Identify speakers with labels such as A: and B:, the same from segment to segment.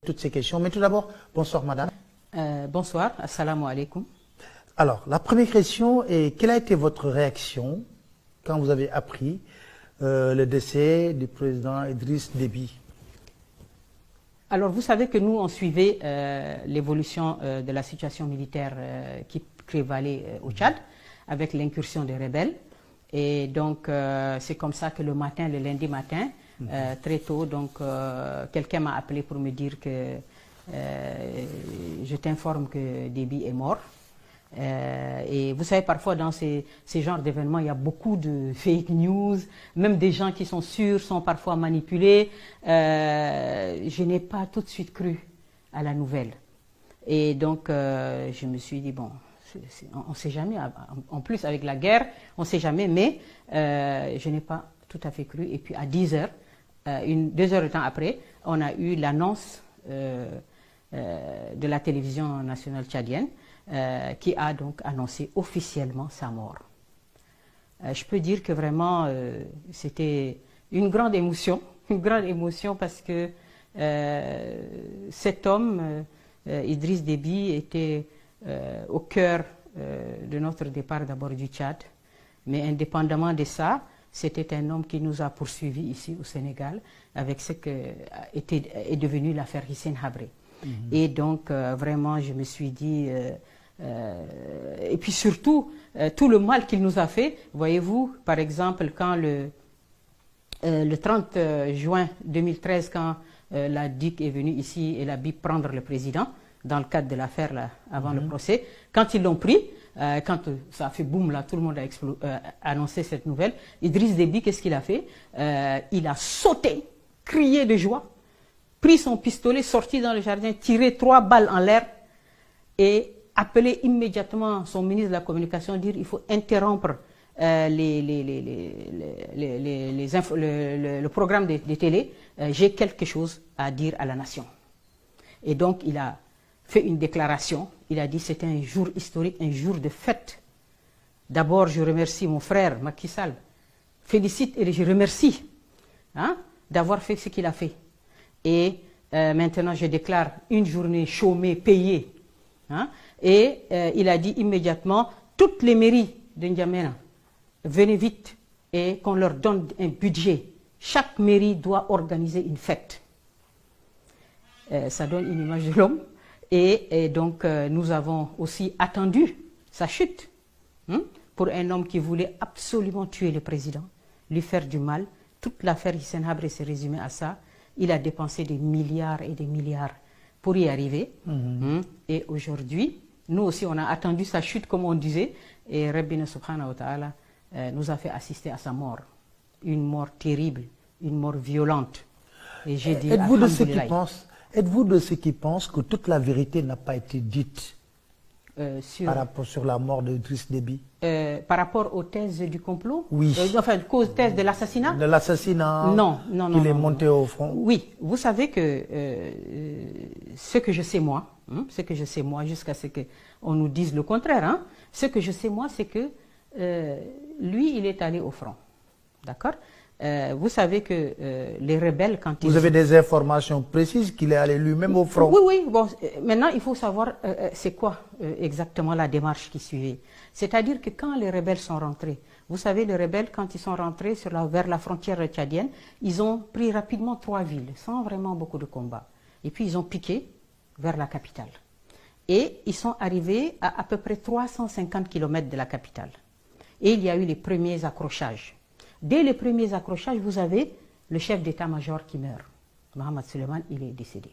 A: toutes ces questions. Mais tout d'abord, bonsoir madame.
B: Bonsoir, assalamu alaikum.
A: Alors, la première question est, quelle a été votre réaction quand vous avez appris le décès du président Idriss Déby?
B: Alors, vous savez que nous, on suivait l'évolution de la situation militaire qui prévalait au Tchad, avec l'incursion des rebelles. Et donc, c'est comme ça que le matin, le lundi matin, très tôt, donc quelqu'un m'a appelé pour me dire que je t'informe que Déby est mort. Et vous savez, parfois dans ces genres d'événements, il y a beaucoup de fake news, même des gens qui sont sûrs sont parfois manipulés. Je n'ai pas tout de suite cru à la nouvelle. Et donc, je me suis dit, bon, on ne sait jamais, en plus avec la guerre, on ne sait jamais, mais je n'ai pas tout à fait cru. Et puis à 10 heures, 2 heures de temps après, on a eu l'annonce de la télévision nationale tchadienne, qui a donc annoncé officiellement sa mort. Je peux dire que vraiment c'était une grande émotion parce que cet homme, Idriss Déby, était au cœur de notre départ d'abord du Tchad, mais indépendamment de ça, c'était un homme qui nous a poursuivis ici au Sénégal avec ce que est devenu l'affaire Hissène Habré. Et donc vraiment je me suis dit... et puis surtout, tout le mal qu'il nous a fait, voyez-vous, par exemple, quand le 30 juin 2013, quand la DIC est venue ici et la BIP prendre le président, dans le cadre de l'affaire avant le procès, quand ils l'ont pris, quand ça a fait boum, là, tout le monde a annoncé cette nouvelle, Idriss Déby, qu'est-ce qu'il a fait? Il a sauté, crié de joie, pris son pistolet, sorti dans le jardin, tiré 3 balles en l'air et appeler immédiatement son ministre de la Communication, dire il faut interrompre le programme des télés, j'ai quelque chose à dire à la nation. Et donc il a fait une déclaration, il a dit c'était un jour historique, un jour de fête. D'abord je remercie mon frère Macky Sall, félicite et je remercie d'avoir fait ce qu'il a fait. Et maintenant je déclare une journée chômée, payée. Et il a dit immédiatement, toutes les mairies de N'Djamena, venez vite et qu'on leur donne un budget. Chaque mairie doit organiser une fête. Ça donne une image de l'homme. Et donc nous avons aussi attendu sa chute pour un homme qui voulait absolument tuer le président, lui faire du mal. Toute l'affaire Hissène Habré s'est résumée à ça. Il a dépensé des milliards et des milliards pour y arriver. Et aujourd'hui, nous aussi, on a attendu sa chute, comme on disait, et Rabbina subhanahu wa ta'ala nous a fait assister à sa mort. Une mort terrible, une mort violente. Et j'ai dit,
A: êtes-vous de ceux qui pensent que toute la vérité n'a pas été dite sur la mort d'Idriss Déby?
B: Par rapport aux thèses du complot?
A: Oui.
B: Enfin, aux thèses de l'assassinat?
A: De l'assassinat.
B: Non.
A: Il est monté au front.
B: Oui, vous savez que ce que je sais moi, jusqu'à ce qu'on nous dise le contraire, ce que je sais moi, c'est que lui, il est allé au front. D'accord? Vous savez que les rebelles, quand
A: Vous avez des informations précises qu'il est allé lui-même au front?
B: Oui. Bon, maintenant, il faut savoir c'est quoi exactement la démarche qui suivait. C'est-à-dire que quand les rebelles sont rentrés, vous savez, les rebelles, quand ils sont rentrés vers la frontière tchadienne, ils ont pris rapidement 3 villes, sans vraiment beaucoup de combats. Et puis, ils ont piqué vers la capitale. Et ils sont arrivés à peu près 350 km de la capitale. Et il y a eu les premiers accrochages. Dès les premiers accrochages, vous avez le chef d'état-major qui meurt. Mohamed Suleiman, il est décédé.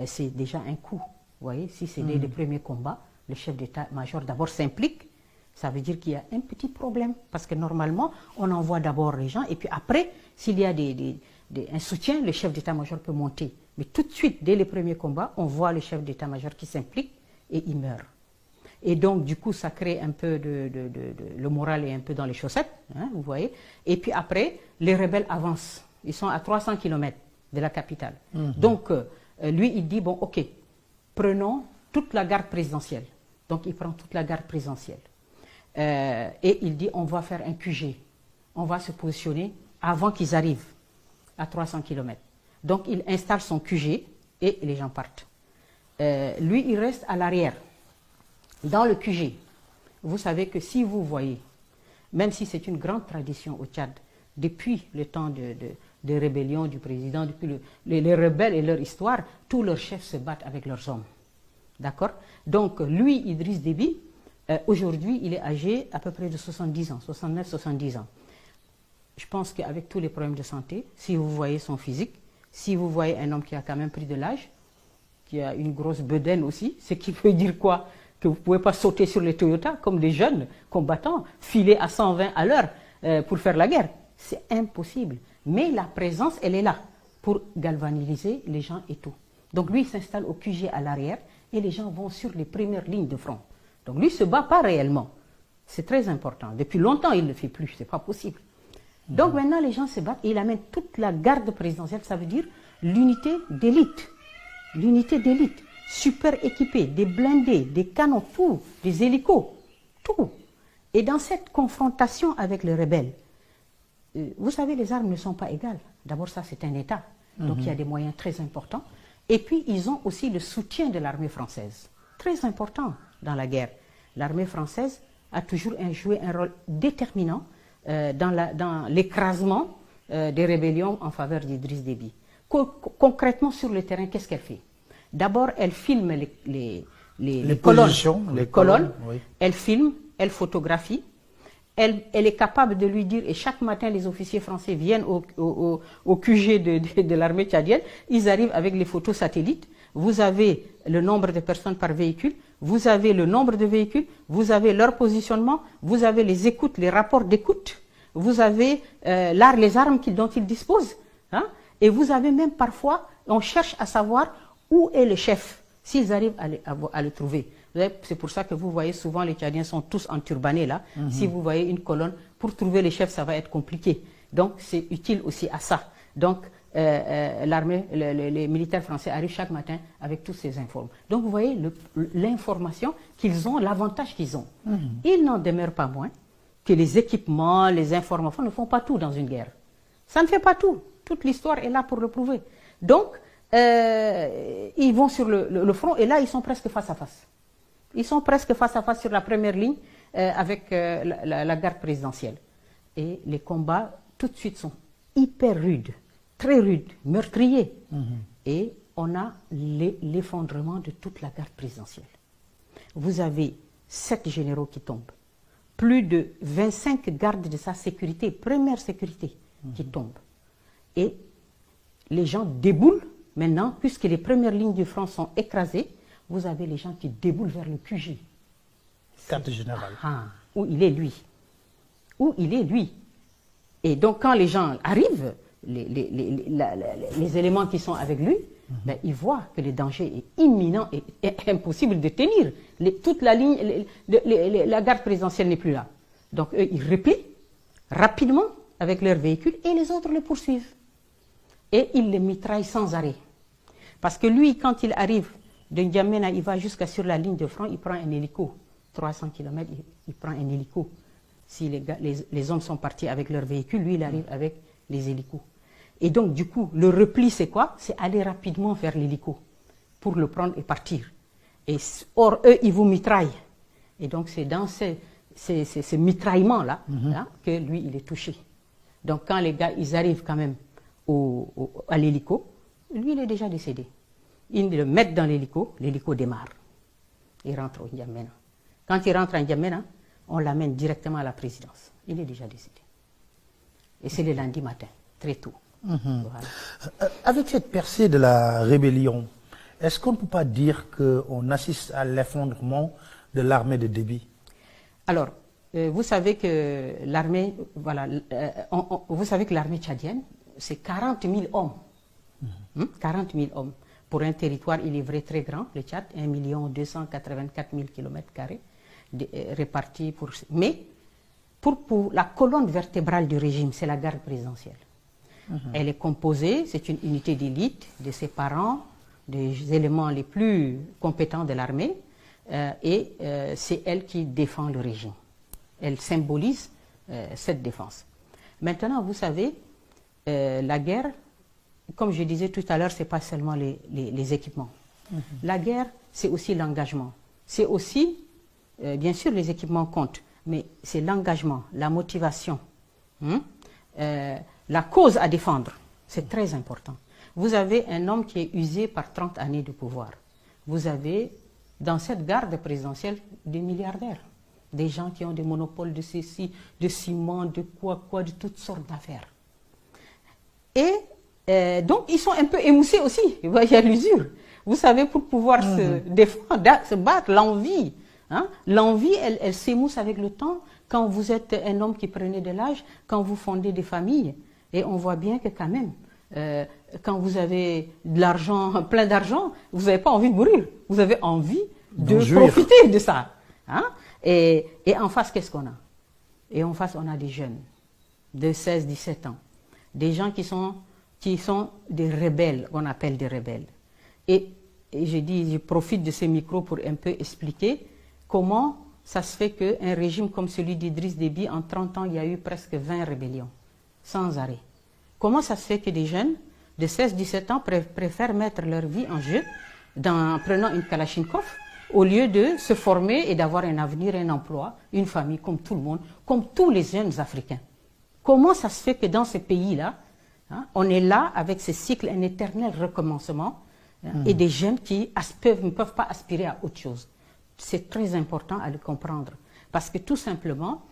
B: C'est déjà un coup. Vous voyez, si c'est dès les premiers combats, le chef d'état-major d'abord s'implique. Ça veut dire qu'il y a un petit problème. Parce que normalement, on envoie d'abord les gens. Et puis après, s'il y a un soutien, le chef d'état-major peut monter. Mais tout de suite, dès les premiers combats, on voit le chef d'état-major qui s'implique et il meurt. Et donc, du coup, ça crée un peu le moral est un peu dans les chaussettes, vous voyez. Et puis après, les rebelles avancent. Ils sont à 300 km de la capitale. Donc, lui, il dit, bon, ok, prenons toute la garde présidentielle. Donc, il prend toute la garde présidentielle. Et il dit, on va faire un QG. On va se positionner avant qu'ils arrivent à 300 km. Donc, il installe son QG et les gens partent. Lui, il reste à l'arrière, dans le QG. Vous savez que si vous voyez, même si c'est une grande tradition au Tchad, depuis le temps de rébellion du président, depuis les rebelles et leur histoire, tous leurs chefs se battent avec leurs hommes. D'accord? Donc, lui, Idriss Déby, aujourd'hui, il est âgé à peu près de 70 ans, 69-70 ans. Je pense qu'avec tous les problèmes de santé, si vous voyez son physique, si vous voyez un homme qui a quand même pris de l'âge, qui a une grosse bedaine aussi, ce qui veut dire quoi? Que vous ne pouvez pas sauter sur les Toyota comme des jeunes combattants, filer à 120 à l'heure pour faire la guerre. C'est impossible. Mais la présence, elle est là pour galvaniser les gens et tout. Donc lui, il s'installe au QG à l'arrière et les gens vont sur les premières lignes de front. Donc lui ne se bat pas réellement. C'est très important. Depuis longtemps, il ne le fait plus. Ce n'est pas possible. Donc maintenant, les gens se battent et il amène toute la garde présidentielle. Ça veut dire l'unité d'élite. L'unité d'élite. Super équipée, des blindés, des canons, tout, des hélicos, tout. Et dans cette confrontation avec les rebelles, vous savez, les armes ne sont pas égales. D'abord, ça, c'est un État. Donc, il y a des moyens très importants. Et puis, ils ont aussi le soutien de l'armée française. Très important dans la guerre. L'armée française a toujours joué un rôle déterminant dans l'écrasement des rébellions en faveur d'Idriss Déby. Concrètement, sur le terrain, qu'est-ce qu'elle fait? D'abord, elle filme les colonnes,
A: oui.
B: Elle filme, elle photographie, elle est capable de lui dire, et chaque matin les officiers français viennent au QG de l'armée tchadienne, ils arrivent avec les photos satellites, vous avez le nombre de personnes par véhicule, vous avez le nombre de véhicules, vous avez leur positionnement, vous avez les écoutes, les rapports d'écoute, vous avez les armes dont ils disposent, hein, et vous avez même parfois, on cherche à savoir où est le chef, s'ils arrivent à le trouver. C'est pour ça que vous voyez souvent les Tchadiens sont tous enturbanés là. Si vous voyez une colonne, pour trouver les chefs, ça va être compliqué. Donc c'est utile aussi à ça. Donc l'armée, les militaires français arrivent chaque matin avec tous ces informations. Donc vous voyez l'information qu'ils ont, l'avantage qu'ils ont. Il n'en demeure pas moins que les équipements, les informations ne font pas tout dans une guerre. Ça ne fait pas tout. Toute l'histoire est là pour le prouver. Donc, ils vont sur le front et là, ils sont presque face à face. Ils sont presque face à face sur la première ligne avec la garde présidentielle. Et les combats, tout de suite, sont hyper rudes, très rudes, meurtriers. Et on a l'effondrement de toute la garde présidentielle. Vous avez 7 généraux qui tombent, plus de 25 gardes de sa sécurité, première sécurité, qui tombent. Et les gens déboulent. Maintenant, puisque les premières lignes du front sont écrasées, vous avez les gens qui déboulent vers le QG.
A: Carte générale.
B: Où il est lui. Où il est lui. Et donc, quand les gens arrivent, les éléments qui sont avec lui, ben, ils voient que le danger est imminent et impossible de tenir. Toute la ligne, la garde présidentielle n'est plus là. Donc, eux, ils replient rapidement avec leurs véhicules et les autres les poursuivent. Et ils les mitraillent sans arrêt. Parce que lui, quand il arrive de N'Djamena, il va jusqu'à sur la ligne de front, il prend un hélico. 300 km, il prend un hélico. Si les hommes sont partis avec leur véhicule, lui, il arrive avec les hélicos. Et donc, du coup, le repli, c'est quoi? C'est aller rapidement vers l'hélico pour le prendre et partir. Or, eux, ils vous mitraillent. Et donc, c'est dans ce mitraillement-là que lui, il est touché. Donc, quand les gars, ils arrivent quand même à l'hélico, lui, il est déjà décédé. Ils le mettent dans l'hélico démarre. Il rentre au N'Djamena. Quand il rentre à N'Djamena, on l'amène directement à la présidence. Il est déjà décédé. Et c'est le lundi matin, très tôt. Voilà.
A: Avec cette percée de la rébellion, est-ce qu'on ne peut pas dire qu'on assiste à l'effondrement de l'armée de Déby? Alors,
B: vous savez que l'armée, vous savez que l'armée tchadienne, c'est 40 000 hommes. 40 000 hommes. Pour un territoire, il est vrai très grand, le Tchad, 1 284 000 km² répartis pour... Mais pour la colonne vertébrale du régime, c'est la garde présidentielle. Elle est composée, c'est une unité d'élite, de ses parents, des éléments les plus compétents de l'armée, et c'est elle qui défend le régime. Elle symbolise cette défense. Maintenant, vous savez, la guerre comme je disais tout à l'heure, ce n'est pas seulement les équipements. La guerre, c'est aussi l'engagement. C'est aussi, bien sûr, les équipements comptent, mais c'est l'engagement, la motivation, la cause à défendre. C'est très important. Vous avez un homme qui est usé par 30 années de pouvoir. Vous avez, dans cette garde présidentielle, des milliardaires. Des gens qui ont des monopoles de ceci, de ciment, de quoi, de toutes sortes d'affaires. Et donc, ils sont un peu émoussés aussi. Il y a l'usure. Vous savez, pour pouvoir se défendre, se battre, l'envie. Hein? L'envie, elle s'émousse avec le temps. Quand vous êtes un homme qui prenait de l'âge, quand vous fondez des familles. Et on voit bien que quand même, quand vous avez de l'argent, plein d'argent, vous n'avez pas envie de mourir. Vous avez envie de profiter de ça. Hein? Et en face, qu'est-ce qu'on a? Et en face, on a des jeunes de 16, 17 ans. Des gens qui sont des rebelles, qu'on appelle des rebelles. Et je profite de ce micro pour un peu expliquer comment ça se fait qu'un régime comme celui d'Idriss Déby, en 30 ans, il y a eu presque 20 rébellions, sans arrêt. Comment ça se fait que des jeunes de 16-17 ans préfèrent mettre leur vie en jeu en prenant une Kalachnikov au lieu de se former et d'avoir un avenir, un emploi, une famille comme tout le monde, comme tous les jeunes Africains? Comment ça se fait que dans ces pays-là, on est là avec ce cycle, un éternel recommencement, et des jeunes qui ne peuvent pas aspirer à autre chose? C'est très important à le comprendre. Parce que tout simplement,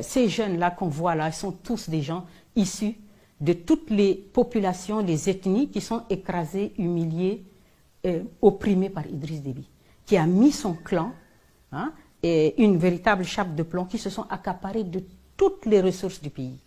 B: ces jeunes-là qu'on voit là, ils sont tous des gens issus de toutes les populations, les ethnies qui sont écrasées, humiliées, opprimées par Idriss Déby, qui a mis son clan, et une véritable chape de plomb, qui se sont accaparés de toutes les ressources du pays.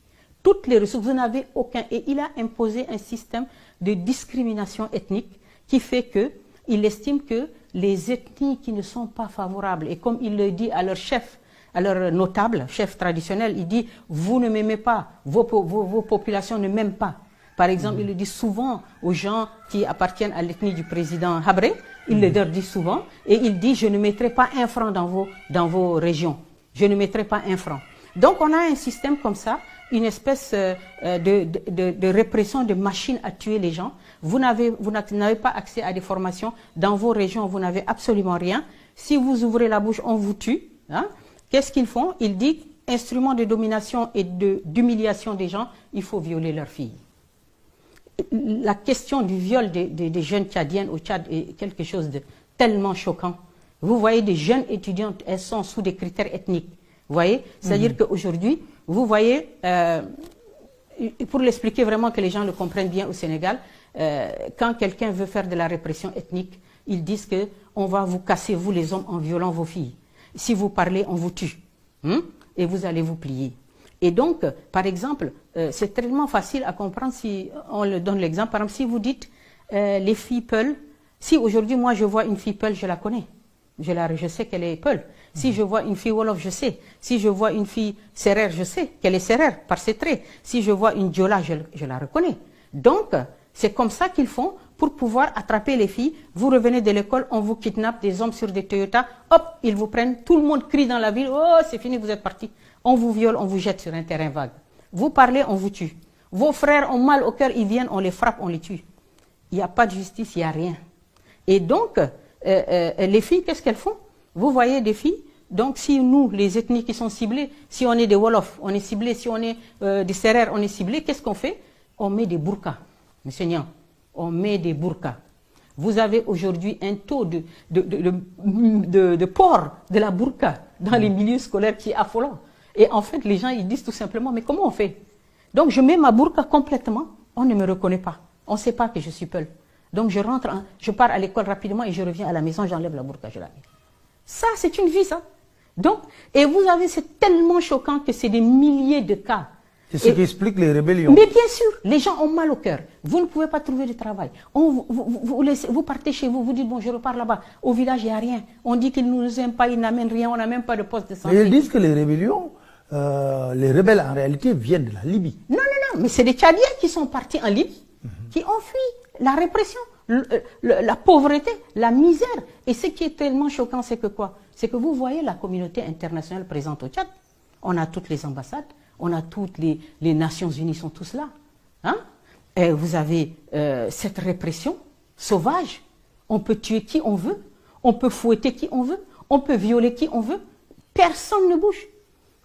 B: Toutes les ressources, vous n'avez aucun. Et il a imposé un système de discrimination ethnique qui fait qu'il estime que les ethnies qui ne sont pas favorables, et comme il le dit à leur chef, à leur notable, chef traditionnel, il dit « vous ne m'aimez pas, vos populations ne m'aiment pas ». Par exemple, il le dit souvent aux gens qui appartiennent à l'ethnie du président Habré, il le leur dit souvent, et il dit « je ne mettrai pas un franc dans vos régions, je ne mettrai pas un franc ». Donc on a un système comme ça, une espèce de répression, de machine à tuer les gens. Vous n'avez pas accès à des formations. Dans vos régions, vous n'avez absolument rien. Si vous ouvrez la bouche, on vous tue. Hein? Qu'est-ce qu'ils font? Ils disent, instrument de domination et d'humiliation des gens, il faut violer leurs filles. La question du viol des jeunes tchadiennes au Tchad est quelque chose de tellement choquant. Vous voyez des jeunes étudiantes, elles sont sous des critères ethniques. Vous voyez? C'est-à-dire qu'aujourd'hui, vous voyez, pour l'expliquer vraiment que les gens le comprennent bien au Sénégal, quand quelqu'un veut faire de la répression ethnique, ils disent qu'on va vous casser, vous les hommes, en violant vos filles. Si vous parlez, on vous tue. Et vous allez vous plier. Et donc, par exemple, c'est tellement facile à comprendre si on le donne l'exemple. Par exemple, si vous dites les filles Peul, si aujourd'hui moi je vois une fille Peul, je la connais. Je sais qu'elle est Peul. Si je vois une fille Wolof, je sais. Si je vois une fille Sérère, je sais qu'elle est Sérère par ses traits. Si je vois une Diola, je la reconnais. Donc, c'est comme ça qu'ils font pour pouvoir attraper les filles. Vous revenez de l'école, on vous kidnappe, des hommes sur des Toyota, hop, ils vous prennent, tout le monde crie dans la ville, oh, c'est fini, vous êtes partis. On vous viole, on vous jette sur un terrain vague. Vous parlez, on vous tue. Vos frères ont mal au cœur, ils viennent, on les frappe, on les tue. Il n'y a pas de justice, il n'y a rien. Et donc, les filles, qu'est-ce qu'elles font? Vous voyez des filles, donc si nous, les ethnies qui sont ciblées, si on est des Wolofs, on est ciblés, si on est des Sérères, on est ciblés, qu'est-ce qu'on fait? On met des burkas, monsieur Niang, on met des burkas. Vous avez aujourd'hui un taux de port de la burqa dans les milieux scolaires qui est affolant. Et en fait, les gens, ils disent tout simplement, mais comment on fait? Donc je mets ma burqa complètement, on ne me reconnaît pas, on ne sait pas que je suis Peul. Donc je pars à l'école rapidement et je reviens à la maison, j'enlève la burqa, je la mets. Ça, c'est une vie, ça. Donc, et vous avez, c'est tellement choquant que c'est des milliers de cas.
A: C'est ce qui explique les rébellions.
B: Mais bien sûr, les gens ont mal au cœur. Vous ne pouvez pas trouver de travail. Vous partez chez vous, vous dites, bon, je repars là-bas. Au village, il n'y a rien. On dit qu'ils ne nous aiment pas, ils n'amènent rien, on n'a même pas de poste de santé.
A: Mais ils disent que les rébellions, les rebelles en réalité viennent de la Libye.
B: Non, mais c'est des Tchadiens qui sont partis en Libye, qui ont fui la répression, la pauvreté, la misère. Et ce qui est tellement choquant, c'est que quoi? C'est que vous voyez la communauté internationale présente au Tchad. On a toutes les ambassades, on a toutes les Nations Unies sont tous là. Hein? vous avez cette répression sauvage. On peut tuer qui on veut, on peut fouetter qui on veut, on peut violer qui on veut. Personne ne bouge.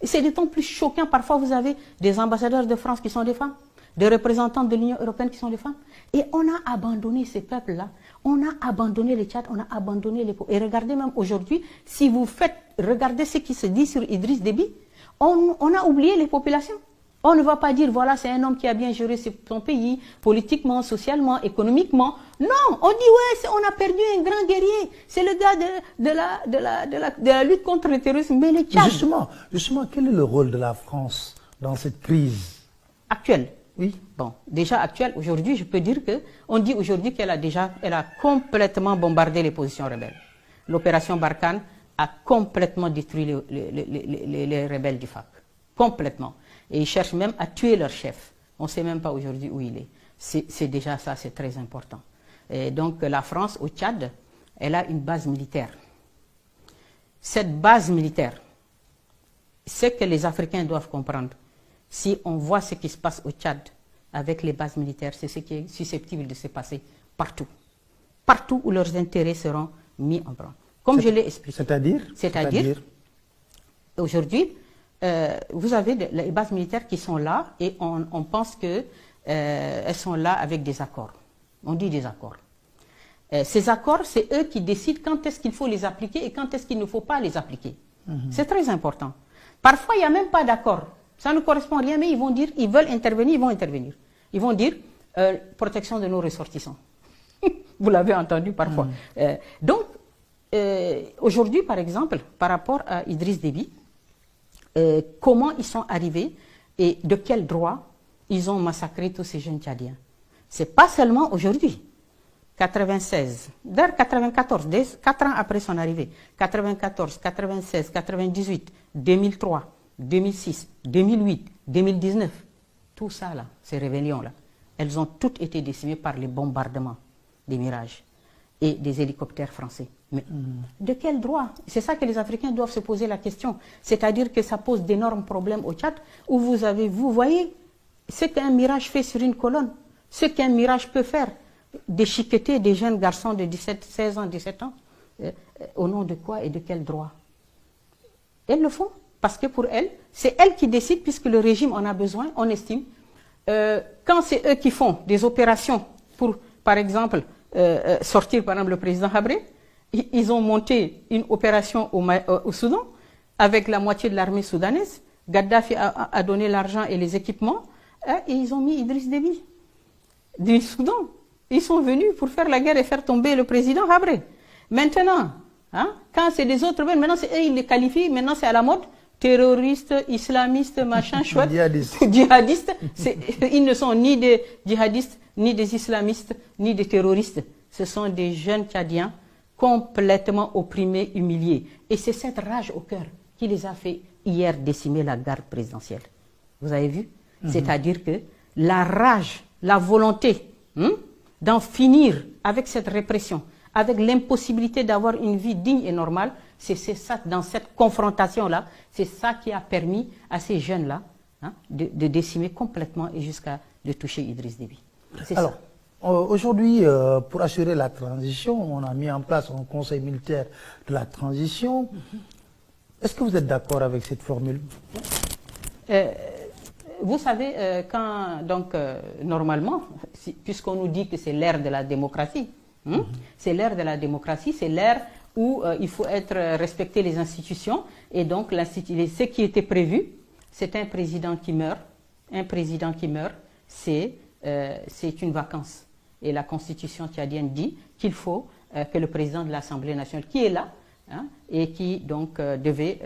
B: Et c'est d'autant plus choquant. Parfois, vous avez des ambassadeurs de France qui sont des femmes, des représentants de l'Union européenne qui sont des femmes. Et on a abandonné ces peuples-là. On a abandonné les Tchad, on a abandonné les peuples. Et regardez même aujourd'hui, si vous regardez ce qui se dit sur Idriss Déby, on a oublié les populations. On ne va pas dire, voilà, c'est un homme qui a bien géré son pays, politiquement, socialement, économiquement. Non, on dit, ouais, on a perdu un grand guerrier. C'est le gars de la lutte contre le terrorisme. Mais les Tchad...
A: Justement, quel est le rôle de la France dans cette crise
B: actuelle?
A: Oui.
B: Bon, déjà actuelle, aujourd'hui, je peux dire on dit aujourd'hui qu'elle a complètement bombardé les positions rebelles. L'opération Barkhane a complètement détruit les rebelles du FARC. Complètement. Et ils cherchent même à tuer leur chef. On ne sait même pas aujourd'hui où il est. C'est déjà ça, c'est très important. Et donc la France, au Tchad, elle a une base militaire. Cette base militaire, ce que les Africains doivent comprendre, si on voit ce qui se passe au Tchad avec les bases militaires, c'est ce qui est susceptible de se passer partout. Partout où leurs intérêts seront mis en branle. Comme je l'ai expliqué. C'est-à-dire, aujourd'hui, vous avez les bases militaires qui sont là et on pense qu'elles sont là avec des accords. On dit des accords. Ces accords, c'est eux qui décident quand est-ce qu'il faut les appliquer et quand est-ce qu'il ne faut pas les appliquer. C'est très important. Parfois, il n'y a même pas d'accord. Ça ne correspond à rien, mais ils vont dire, ils veulent intervenir, ils vont intervenir. Ils vont dire, protection de nos ressortissants. Vous l'avez entendu parfois. Donc, aujourd'hui, par exemple, par rapport à Idriss Déby, comment ils sont arrivés et de quel droit ils ont massacré tous ces jeunes Tchadiens. Ce n'est pas seulement aujourd'hui. 96, vers 94, 4 ans après son arrivée, 94, 96, 98, 2003, 2006, 2008, 2019, tout ça là, ces rébellions-là, elles ont toutes été décimées par les bombardements des Mirages et des hélicoptères français. Mais de quel droit? C'est ça que les Africains doivent se poser la question. C'est-à-dire que ça pose d'énormes problèmes au Tchad, où vous voyez ce qu'un Mirage fait sur une colonne, ce qu'un Mirage peut faire, déchiqueter des jeunes garçons de 16 ans, 17 ans, au nom de quoi et de quel droit? Elles le font, parce que pour elles, c'est elles qui décident, puisque le régime en a besoin, on estime. Quand c'est eux qui font des opérations pour, par exemple, sortir par exemple le président Habré, ils ont monté une opération au Soudan avec la moitié de l'armée soudanaise. Gaddafi a donné l'argent et les équipements et ils ont mis Idriss Déby du Soudan. Ils sont venus pour faire la guerre et faire tomber le président Habré. Maintenant, quand c'est des autres, maintenant c'est eux, ils les qualifient, maintenant c'est à la mode, terroristes, islamistes, machin, chouette, djihadistes. Ils ne sont ni des djihadistes, ni des islamistes, ni des terroristes. Ce sont des jeunes Tchadiens complètement opprimés, humiliés. Et c'est cette rage au cœur qui les a fait hier décimer la garde présidentielle. Vous avez vu? C'est-à-dire que la rage, la volonté d'en finir avec cette répression, avec l'impossibilité d'avoir une vie digne et normale, c'est ça, dans cette confrontation-là, c'est ça qui a permis à ces jeunes-là de décimer complètement et jusqu'à de toucher Idriss Déby.
A: Alors, aujourd'hui, pour assurer la transition, on a mis en place un conseil militaire de la transition. Est-ce que vous êtes d'accord avec cette formule?
B: Vous savez, normalement, puisqu'on nous dit que c'est l'ère de la démocratie, c'est l'ère de la démocratie, c'est l'ère où il faut respecter les institutions. Et donc, ce qui était prévu, c'est un président qui meurt. Un président qui meurt, c'est une vacance. Et la constitution tchadienne dit qu'il faut que le président de l'Assemblée nationale, qui est là, et qui donc devait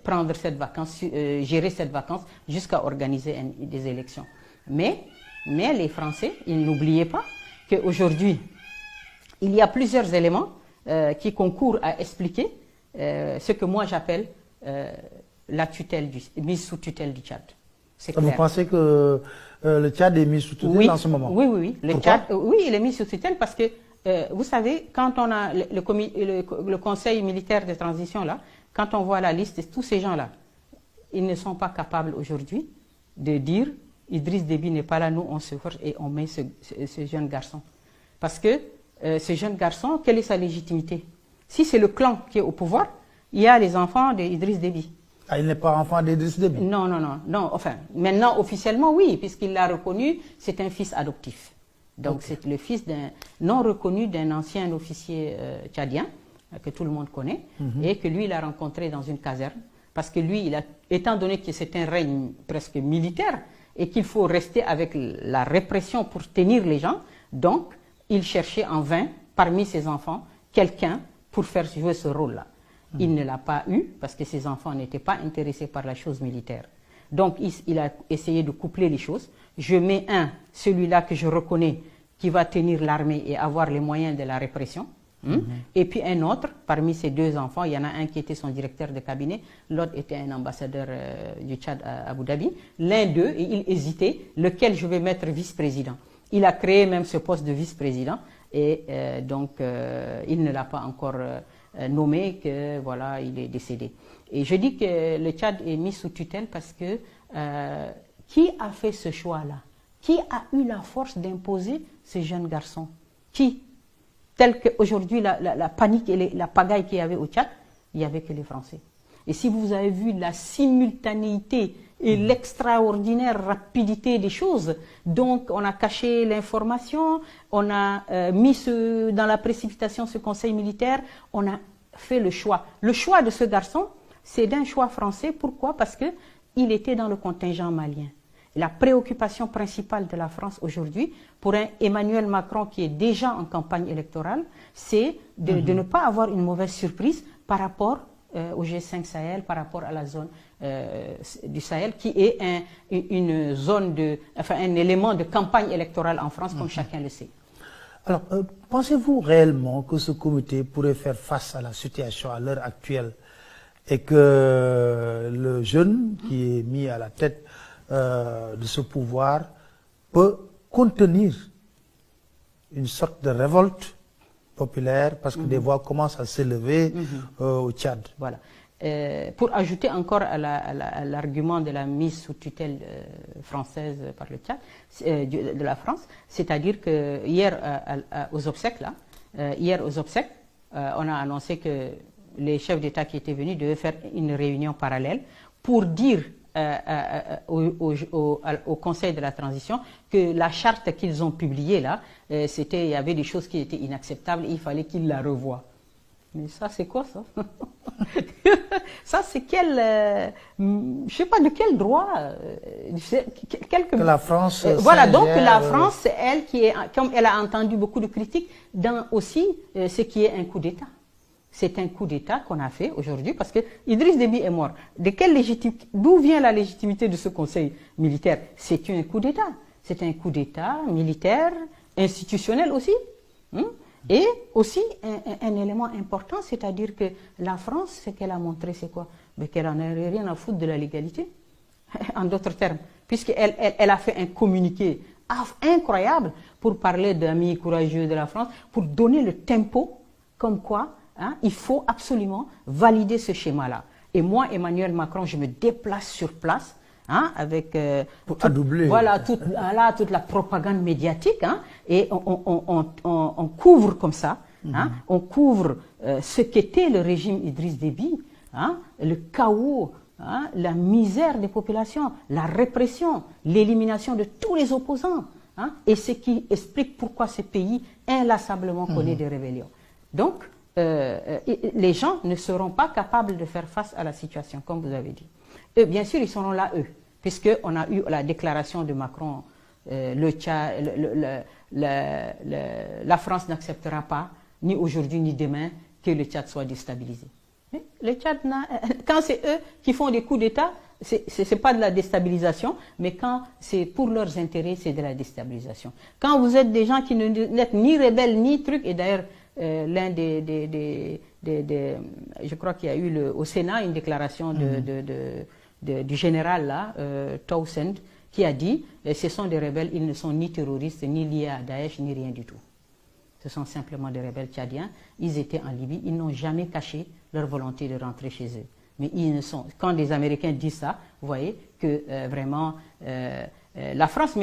B: prendre cette vacance, gérer cette vacance jusqu'à organiser des élections. Mais les Français, ils n'oubliaient pas qu'aujourd'hui, il y a plusieurs éléments qui concourent à expliquer ce que moi j'appelle la mise sous tutelle du Tchad.
A: Vous pensez que le Tchad est mis sous tutelle en ce moment?
B: Oui. Le Tchad, il est mis sous tutelle parce que, vous savez, quand on a le Conseil militaire de transition, là, quand on voit la liste de tous ces gens-là, ils ne sont pas capables aujourd'hui de dire Idriss Déby n'est pas là, nous on se force et on met ce jeune garçon. Parce que ce jeune garçon, quelle est sa légitimité? Si c'est le clan qui est au pouvoir, il y a les enfants d'Idriss Déby.
A: Ah, il n'est pas enfant d'Idriss Déby?
B: Non, non, non, non. Enfin, maintenant, officiellement, oui, puisqu'il l'a reconnu, c'est un fils adoptif. Donc, okay. C'est le fils d'un non reconnu d'un ancien officier tchadien, que tout le monde connaît, et que lui, il a rencontré dans une caserne. Parce que lui, étant donné que c'est un règne presque militaire, et qu'il faut rester avec la répression pour tenir les gens, donc, il cherchait en vain, parmi ses enfants, quelqu'un pour faire jouer ce rôle-là. Il ne l'a pas eu parce que ses enfants n'étaient pas intéressés par la chose militaire. Donc, il a essayé de coupler les choses. Je mets celui-là que je reconnais, qui va tenir l'armée et avoir les moyens de la répression. Et puis un autre, parmi ces deux enfants, il y en a un qui était son directeur de cabinet, l'autre était un ambassadeur du Tchad à Abu Dhabi. L'un d'eux, et il hésitait, lequel je vais mettre vice-président. Il a créé même ce poste de vice-président et donc il ne l'a pas encore nommé, que voilà, il est décédé. Et je dis que le Tchad est mis sous tutelle parce que qui a fait ce choix-là? Qui a eu la force d'imposer ce jeune garçon? Qui? Tel qu'aujourd'hui la panique et la pagaille qu'il y avait au Tchad, il n'y avait que les Français. Et si vous avez vu la simultanéité et l'extraordinaire rapidité des choses, donc on a caché l'information, on a mis dans la précipitation ce conseil militaire, on a fait le choix. Le choix de ce garçon, c'est d'un choix français. Pourquoi? Parce qu'il était dans le contingent malien. La préoccupation principale de la France aujourd'hui, pour un Emmanuel Macron qui est déjà en campagne électorale, c'est de ne pas avoir une mauvaise surprise par rapport au G5 Sahel, par rapport à la zone du Sahel, qui est une zone un élément de campagne électorale en France, comme chacun le sait.
A: Alors, pensez-vous réellement que ce comité pourrait faire face à la situation à l'heure actuelle et que le jeune qui est mis à la tête de ce pouvoir peut contenir une sorte de révolte populaire parce que des voix commencent à s'élever au Tchad? Voilà.
B: Pour ajouter encore à l'argument de la mise sous tutelle française par le Tchad, de la France, c'est-à-dire que hier aux obsèques, on a annoncé que les chefs d'État qui étaient venus devaient faire une réunion parallèle pour dire au Conseil de la transition que la charte qu'ils ont publiée là, il y avait des choses qui étaient inacceptables et il fallait qu'ils la revoient. Mais ça, c'est quoi ça? Ça, c'est je sais pas de quel droit.
A: Que la France.
B: Voilà, donc la France, elle, comme elle a entendu beaucoup de critiques dans aussi ce qui est un coup d'État. C'est un coup d'État qu'on a fait aujourd'hui parce que Idriss Déby est mort. D'où vient la légitimité de ce conseil militaire? C'est un coup d'État. C'est un coup d'État militaire, institutionnel aussi. Et aussi un élément important, c'est-à-dire que la France, ce qu'elle a montré, c'est quoi? Qu'elle n'en a rien à foutre de la légalité, en d'autres termes, puisqu'elle a fait un communiqué incroyable pour parler d'amis courageux de la France, pour donner le tempo, comme quoi il faut absolument valider ce schéma-là. Et moi, Emmanuel Macron, je me déplace sur place, avec toute la propagande médiatique, et on couvre comme ça, on couvre ce qu'était le régime Idriss Déby, le chaos, la misère des populations, la répression, l'élimination de tous les opposants, et ce qui explique pourquoi ce pays inlassablement connaît des rébellions. Donc, les gens ne seront pas capables de faire face à la situation, comme vous avez dit. Eux, bien sûr, ils seront là, eux, puisqu'on a eu la déclaration de Macron, la France n'acceptera pas, ni aujourd'hui ni demain, que le Tchad soit déstabilisé. Mais le Tchad, quand c'est eux qui font des coups d'État, c'est pas de la déstabilisation, mais quand c'est pour leurs intérêts, c'est de la déstabilisation. Quand vous êtes des gens qui n'êtes ni rebelles, ni trucs, et d'ailleurs, l'un je crois qu'il y a eu au Sénat une déclaration du général là, Townsend, qui a dit ce sont des rebelles, ils ne sont ni terroristes, ni liés à Daesh, ni rien du tout. Ce sont simplement des rebelles tchadiens. Ils étaient en Libye, ils n'ont jamais caché leur volonté de rentrer chez eux. Mais ils ne sont. Quand les Américains disent ça, vous voyez que vraiment La France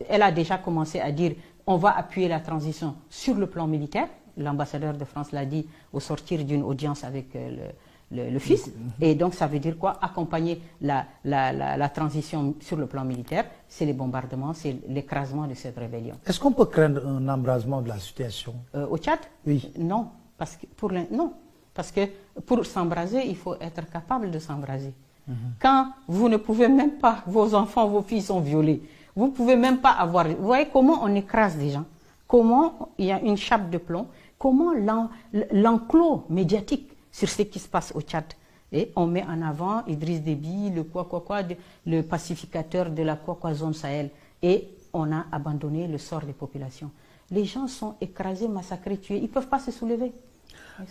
B: elle a déjà commencé à dire on va appuyer la transition sur le plan militaire. L'ambassadeur de France l'a dit au sortir d'une audience avec le fils. Et donc ça veut dire quoi? Accompagner la transition sur le plan militaire, c'est les bombardements, c'est l'écrasement de cette rébellion.
A: Est-ce qu'on peut craindre un embrasement de la situation?
B: Au Tchad?
A: Oui.
B: Non, parce que pour s'embraser, il faut être capable de s'embraser. Quand vous ne pouvez même pas, vos enfants, vos filles sont violés, vous ne pouvez même pas avoir... Vous voyez comment on écrase des gens? Comment il y a une chape de plomb? Comment l'enclos médiatique sur ce qui se passe au Tchad? Et on met en avant Idriss Déby, le pacificateur de la zone Sahel. Et on a abandonné le sort des populations. Les gens sont écrasés, massacrés, tués. Ils ne peuvent pas se soulever.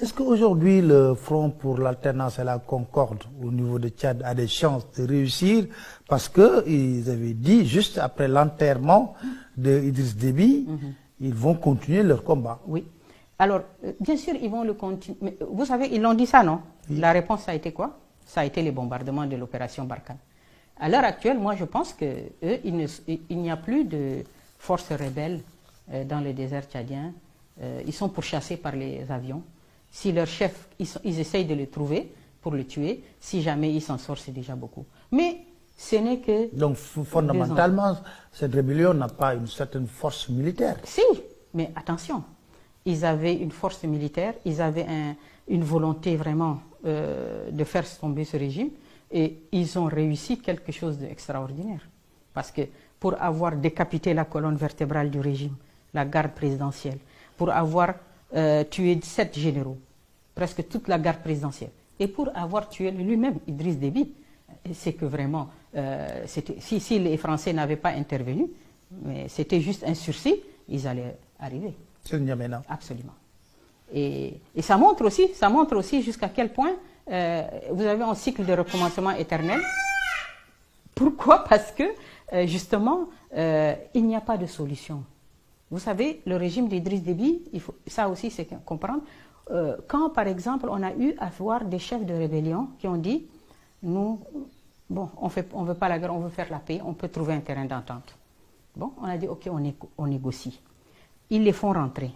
A: Est-ce qu'aujourd'hui, le Front pour l'alternance et la concorde au niveau de Tchad a des chances de réussir? Parce qu'ils avaient dit, juste après l'enterrement d'Idriss Déby, ils vont continuer leur combat.
B: Oui. Alors, bien sûr, ils vont le continuer. Mais vous savez, ils l'ont dit ça, non? Oui. La réponse a été quoi? Ça a été les bombardements de l'opération Barkhane. À l'heure actuelle, moi, je pense qu'il n'y a plus de forces rebelles dans le désert tchadien. Ils sont pourchassés par les avions. Si leur chef, ils essayent de le trouver pour le tuer. Si jamais il s'en sort, c'est déjà beaucoup. Mais ce n'est que...
A: Donc, fondamentalement, cette rébellion n'a pas une certaine force militaire.
B: Si, mais attention. Ils avaient une force militaire, ils avaient une volonté vraiment de faire tomber ce régime et ils ont réussi quelque chose d'extraordinaire. Parce que pour avoir décapité la colonne vertébrale du régime, la garde présidentielle, pour avoir tué 7 généraux, presque toute la garde présidentielle, et pour avoir tué lui-même, Idriss Déby, c'est que vraiment, si les Français n'avaient pas intervenu, mais c'était juste un sursis, ils allaient arriver.
A: C'est le N'Djamena.
B: Absolument. Et ça montre aussi jusqu'à quel point vous avez un cycle de recommencement éternel. Pourquoi? Parce que justement, il n'y a pas de solution. Vous savez, le régime d'Idriss Déby, ça aussi c'est comprendre, quand par exemple on a eu à voir des chefs de rébellion qui ont dit, nous, bon, on veut pas la guerre, on veut faire la paix, on peut trouver un terrain d'entente. Bon, on a dit, ok, on négocie. Ils les font rentrer.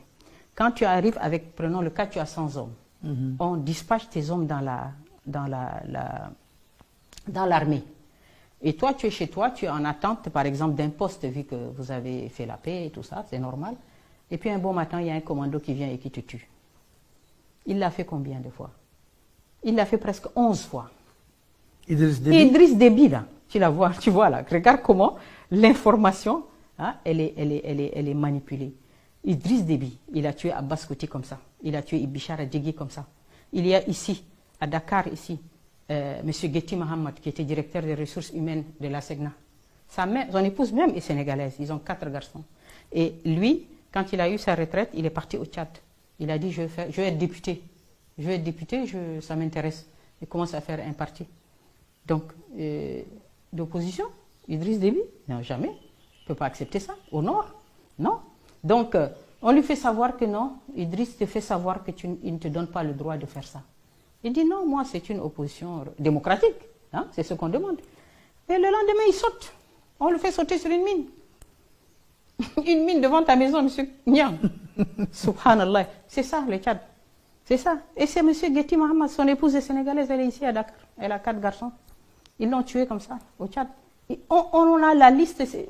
B: Quand tu arrives avec, prenons le cas, tu as 100 hommes. On dispatche tes hommes dans l'armée. Et toi, tu es chez toi, tu es en attente, par exemple, d'un poste, vu que vous avez fait la paix et tout ça, c'est normal. Et puis un bon matin, il y a un commando qui vient et qui te tue. Il l'a fait combien de fois? Il l'a fait presque 11 fois.
A: Idriss Déby.
B: Idriss Déby, là, tu vois là, regarde comment l'information, hein, elle est manipulée. Idriss Déby, il a tué Abbas Kouti comme ça. Il a tué Ibichar Adjegui comme ça. Il y a ici, à Dakar, ici, M. Geti Mohamed, qui était directeur des ressources humaines de la SEGNA. Son épouse même est sénégalaise. Ils ont 4 garçons. Et lui, quand il a eu sa retraite, il est parti au Tchad. Il a dit, je vais être député. Je vais être député, ça m'intéresse. Il commence à faire un parti. Donc, d'opposition, Idriss Déby, non, jamais. Il ne peut pas accepter ça. Au nord, non. Donc, on lui fait savoir que non, Idriss te fait savoir qu'il ne te donne pas le droit de faire ça. Il dit non, moi c'est une opposition démocratique, hein, c'est ce qu'on demande. Et le lendemain, il saute. On le fait sauter sur une mine. Une mine devant ta maison, monsieur Niang. Subhanallah. C'est ça le Tchad. C'est ça. Et c'est monsieur Geti Mohamed, son épouse est sénégalaise, elle est ici à Dakar. Elle a 4 garçons. Ils l'ont tué comme ça, au Tchad. Et on a la liste, c'est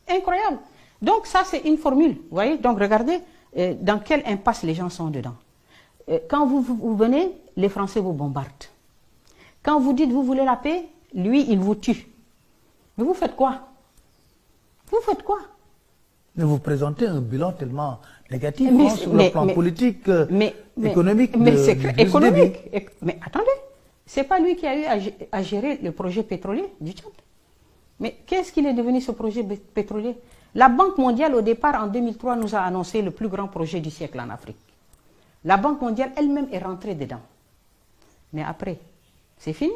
B: incroyable. Donc ça, c'est une formule, vous voyez. Donc regardez dans quelle impasse les gens sont dedans. Quand vous venez, les Français vous bombardent. Quand vous dites vous voulez la paix, lui, il vous tue. Mais vous faites quoi? Vous faites quoi?
A: Mais vous présentez un bilan tellement négatif sur le plan politique, économique.
B: Mais c'est économique. Mais attendez, c'est pas lui qui a eu à gérer le projet pétrolier du Tchad. Mais qu'est-ce qu'il est devenu ce projet pétrolier? La Banque mondiale, au départ, en 2003, nous a annoncé le plus grand projet du siècle en Afrique. La Banque mondiale elle-même est rentrée dedans. Mais après, c'est fini.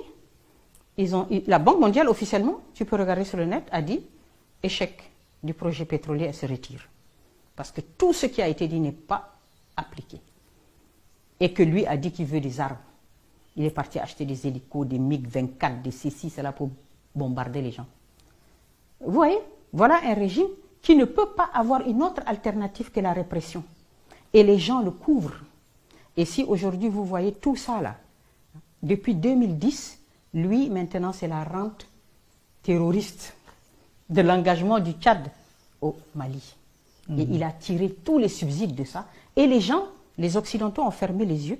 B: La Banque mondiale, officiellement, tu peux regarder sur le net, a dit échec du projet pétrolier, elle se retire. Parce que tout ce qui a été dit n'est pas appliqué. Et que lui a dit qu'il veut des armes. Il est parti acheter des hélicos, des MiG-24, des C6, c'est là pour bombarder les gens. Vous voyez? Voilà un régime qui ne peut pas avoir une autre alternative que la répression. Et les gens le couvrent. Et si aujourd'hui vous voyez tout ça là, depuis 2010, lui maintenant c'est la rente terroriste de l'engagement du Tchad au Mali. Et il a tiré tous les subsides de ça. Et les gens, les Occidentaux ont fermé les yeux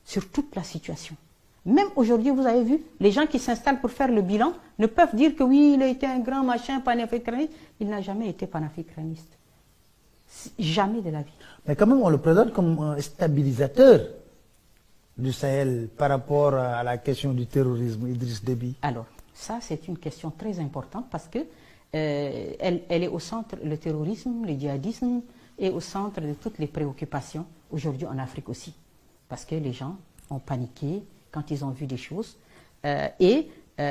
B: sur toute la situation. Même aujourd'hui, vous avez vu, les gens qui s'installent pour faire le bilan ne peuvent dire que oui, il a été un grand machin panafricaniste. Il n'a jamais été panafricaniste. Jamais de la vie.
A: Mais quand même, on le présente comme un stabilisateur du Sahel par rapport à la question du terrorisme, Idriss Déby.
B: Alors, ça, c'est une question très importante parce que elle est au centre, le terrorisme, le djihadisme est au centre de toutes les préoccupations aujourd'hui en Afrique aussi. Parce que les gens ont paniqué quand ils ont vu des choses.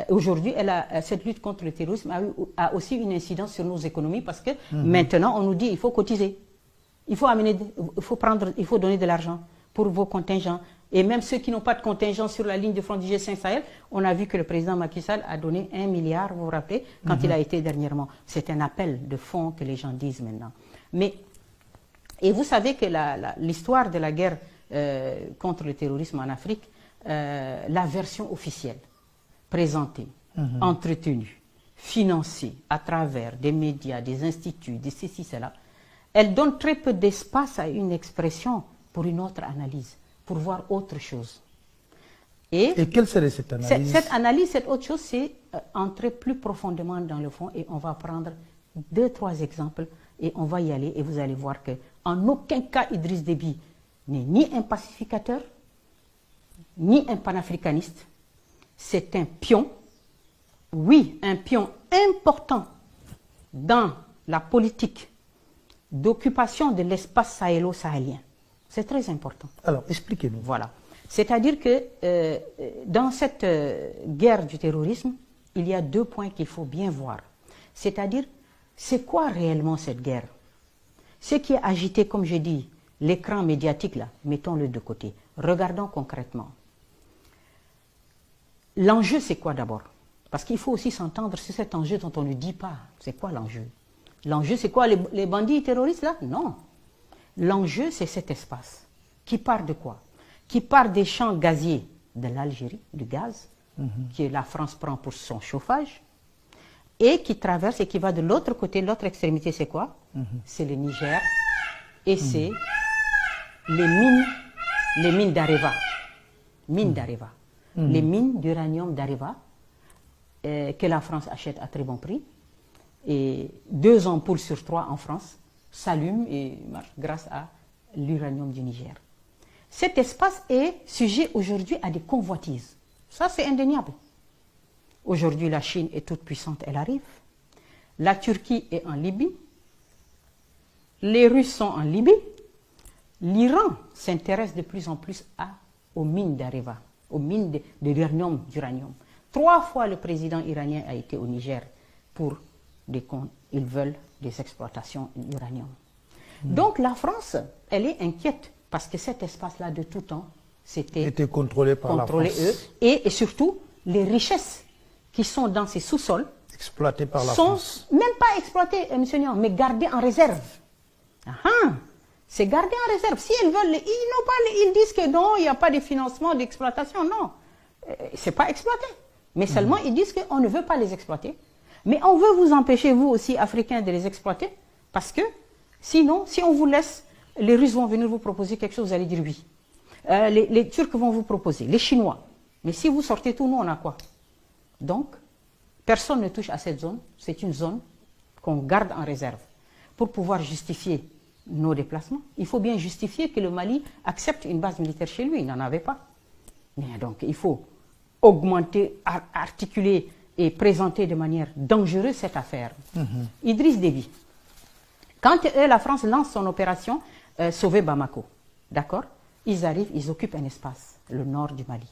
B: Aujourd'hui, cette lutte contre le terrorisme a aussi une incidence sur nos économies parce que maintenant, on nous dit qu'il faut cotiser. Il faut donner de l'argent pour vos contingents. Et même ceux qui n'ont pas de contingent sur la ligne de front du G5 Sahel, on a vu que le président Macky Sall a donné 1 milliard, vous vous rappelez, quand il a été dernièrement. C'est un appel de fonds que les gens disent maintenant. Et vous savez que l'histoire de la guerre contre le terrorisme en Afrique, la version officielle, présentée, entretenue, financée à travers des médias, des instituts, des ceci, cela, elle donne très peu d'espace à une expression pour une autre analyse, pour voir autre chose.
A: Et quelle serait cette analyse?
B: Cette analyse, cette autre chose, c'est entrer plus profondément dans le fond et on va prendre 2-3 exemples et on va y aller et vous allez voir qu'en aucun cas Idriss Déby n'est ni un pacificateur, ni un panafricaniste. C'est un pion, oui, un pion important dans la politique d'occupation de l'espace sahélo-sahélien. C'est très important.
A: Alors, expliquez-nous.
B: Voilà. C'est-à-dire que dans cette guerre du terrorisme, il y a 2 points qu'il faut bien voir. C'est-à-dire, c'est quoi réellement cette guerre? Ce qui est agité, comme je dis, l'écran médiatique, là, mettons-le de côté. Regardons concrètement. L'enjeu, c'est quoi d'abord? Parce qu'il faut aussi s'entendre sur cet enjeu dont on ne dit pas. C'est quoi l'enjeu? L'enjeu, c'est quoi? Les bandits terroristes, là? Non. L'enjeu, c'est cet espace. Qui part de quoi? Qui part des champs gaziers de l'Algérie, du gaz, que la France prend pour son chauffage, et qui traverse et qui va de l'autre côté, l'autre extrémité, c'est quoi? C'est le Niger, et c'est les mines d'Areva. Mines d'Areva. Les mines d'uranium d'Areva, que la France achète à très bon prix, et 2 ampoules sur 3 en France s'allument et marchent grâce à l'uranium du Niger. Cet espace est sujet aujourd'hui à des convoitises. Ça, c'est indéniable. Aujourd'hui, la Chine est toute puissante, elle arrive. La Turquie est en Libye. Les Russes sont en Libye. L'Iran s'intéresse de plus en plus aux mines d'Areva, aux mines d'uranium. 3 fois le président iranien a été au Niger pour ils veulent des exploitations d'uranium. Donc la France, elle est inquiète parce que cet espace-là de tout temps,
A: était contrôlé par la France.
B: Et surtout, les richesses qui sont dans ces sous-sols
A: exploitées par la
B: sont
A: France.
B: même pas exploitées, monsieur Niang, mais gardées en réserve. C'est gardé en réserve. Si elles veulent, ils disent que non, il n'y a pas de financement d'exploitation. Non, c'est pas exploité. Mais seulement, ils disent qu'on ne veut pas les exploiter. Mais on veut vous empêcher, vous aussi, Africains, de les exploiter. Parce que, sinon, si on vous laisse, les Russes vont venir vous proposer quelque chose, vous allez dire oui. Les Turcs vont vous proposer, les Chinois. Mais si vous sortez tout, nous, on a quoi? Donc, personne ne touche à cette zone. C'est une zone qu'on garde en réserve. Pour pouvoir justifier nos déplacements, il faut bien justifier que le Mali accepte une base militaire chez lui. Il n'en avait pas. Mais donc, il faut augmenter, articuler et présenter de manière dangereuse cette affaire. Idriss Déby, quand la France lance son opération Sauver Bamako, d'accord, ils arrivent, ils occupent un espace, le nord du Mali.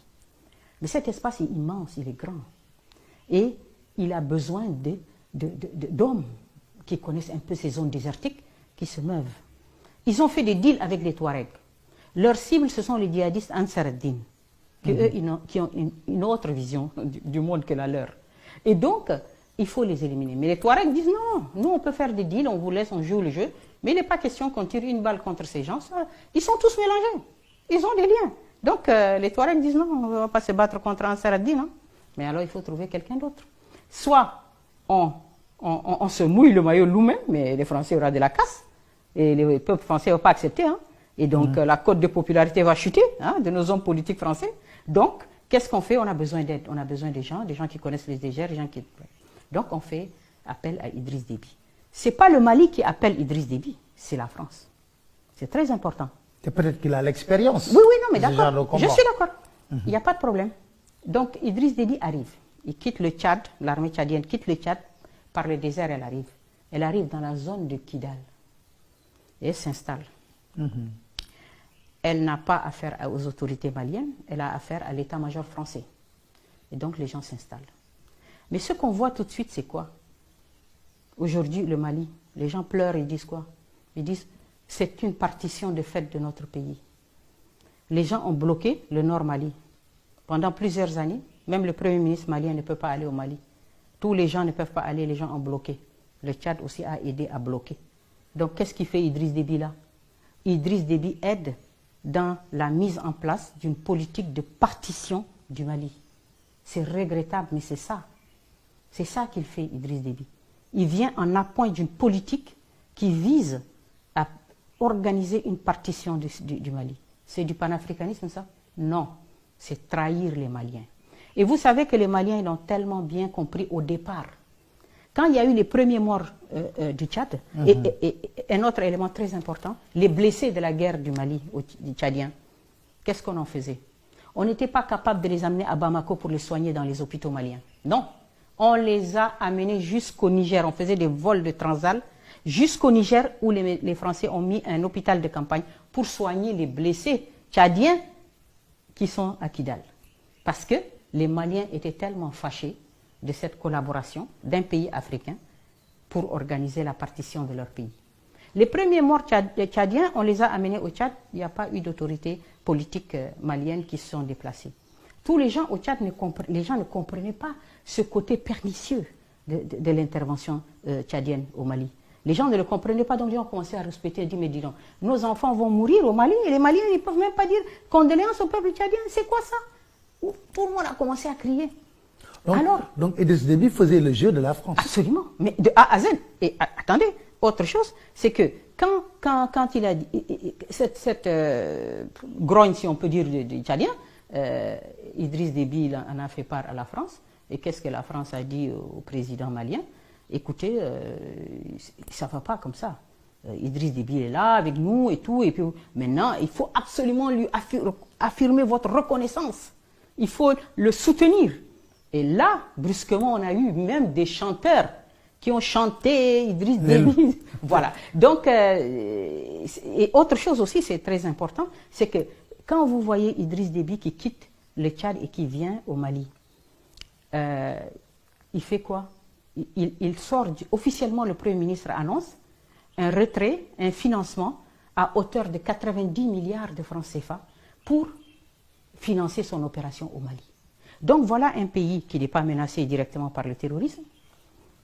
B: Mais cet espace est immense, il est grand. Et il a besoin d'hommes qui connaissent un peu ces zones désertiques, qui se meuvent. Ils ont fait des deals avec les Touaregs. Leur cible, ce sont les djihadistes Ansar ad-Din, qui ont une autre vision du monde que la leur. Et donc, il faut les éliminer. Mais les Touaregs disent non, nous on peut faire des deals, on vous laisse, on joue le jeu, mais il n'est pas question qu'on tire une balle contre ces gens. Ça, ils sont tous mélangés, ils ont des liens. Donc les Touaregs disent non, on ne va pas se battre contre Ansar ad-Din, hein. Mais alors il faut trouver quelqu'un d'autre. Soit on se mouille le maillot nous-mêmes, mais les Français auront de la casse, et les peuples français ne vont pas accepter, hein. Et donc la cote de popularité va chuter, hein, de nos hommes politiques français. Donc, qu'est-ce qu'on fait? On a besoin d'aide, on a besoin des gens qui connaissent les dégers, des gens qui... Donc on fait appel à Idriss Déby. Ce n'est pas le Mali qui appelle Idriss Déby, c'est la France. C'est très important.
A: Et peut-être qu'il a l'expérience.
B: Oui, non, mais d'accord. Je suis d'accord. Il n'y a pas de problème. Donc Idriss Déby arrive. Il quitte le Tchad, l'armée tchadienne quitte le Tchad, par le désert elle arrive. Elle arrive dans la zone de Kidal. Et elle s'installe. Elle n'a pas affaire aux autorités maliennes, elle a affaire à l'état-major français. Et donc les gens s'installent. Mais ce qu'on voit tout de suite, c'est quoi? Aujourd'hui, le Mali, les gens pleurent et disent quoi? Ils disent, c'est une partition de fait de notre pays. Les gens ont bloqué le Nord Mali. Pendant plusieurs années, même le Premier ministre malien ne peut pas aller au Mali. Tous les gens ne peuvent pas aller, les gens ont bloqué. Le Tchad aussi a aidé à bloquer. Donc qu'est-ce qu'il fait Idriss Déby là? Idriss Déby aide dans la mise en place d'une politique de partition du Mali. C'est regrettable, mais c'est ça. C'est ça qu'il fait, Idriss Déby. Il vient en appoint d'une politique qui vise à organiser une partition du Mali. C'est du panafricanisme, ça? Non, c'est trahir les Maliens. Et vous savez que les Maliens ils l'ont tellement bien compris au départ. Quand il y a eu les premiers morts du Tchad, et un autre élément très important, les blessés de la guerre du Mali, du Tchadien, qu'est-ce qu'on en faisait? On n'était pas capable de les amener à Bamako pour les soigner dans les hôpitaux maliens. Non, on les a amenés jusqu'au Niger. On faisait des vols de Transal jusqu'au Niger où les Français ont mis un hôpital de campagne pour soigner les blessés tchadiens qui sont à Kidal. Parce que les Maliens étaient tellement fâchés de cette collaboration d'un pays africain pour organiser la partition de leur pays. Les premiers morts tchadiens, on les a amenés au Tchad, il n'y a pas eu d'autorités politiques maliennes qui se sont déplacées. Tous les gens au Tchad, les gens ne comprenaient pas ce côté pernicieux de l'intervention tchadienne au Mali. Les gens ne le comprenaient pas, donc ils ont commencé à respecter et dire, mais dis donc, nos enfants vont mourir au Mali, et les Maliens ne peuvent même pas dire condoléances au peuple tchadien, c'est quoi ça? Tout le monde a commencé à crier.
A: Donc Idriss Déby faisait le jeu de la France.
B: Absolument, mais de A à Z. Et attendez, autre chose, c'est que quand il a dit, cette grogne, si on peut dire, des Tchadiens, Idriss Déby en a fait part à la France. Et qu'est-ce que la France a dit au président malien? Écoutez, ça ne va pas comme ça. Idriss Déby est là avec nous et tout. Et puis maintenant, il faut absolument lui affirmer votre reconnaissance. Il faut le soutenir. Et là, brusquement, on a eu même des chanteurs qui ont chanté Idriss Déby. Voilà. Donc, et autre chose aussi, c'est très important, c'est que quand vous voyez Idriss Déby qui quitte le Tchad et qui vient au Mali, il fait quoi? Il sort, officiellement le Premier ministre annonce un retrait, un financement à hauteur de 90 milliards de francs CFA pour financer son opération au Mali. Donc voilà un pays qui n'est pas menacé directement par le terrorisme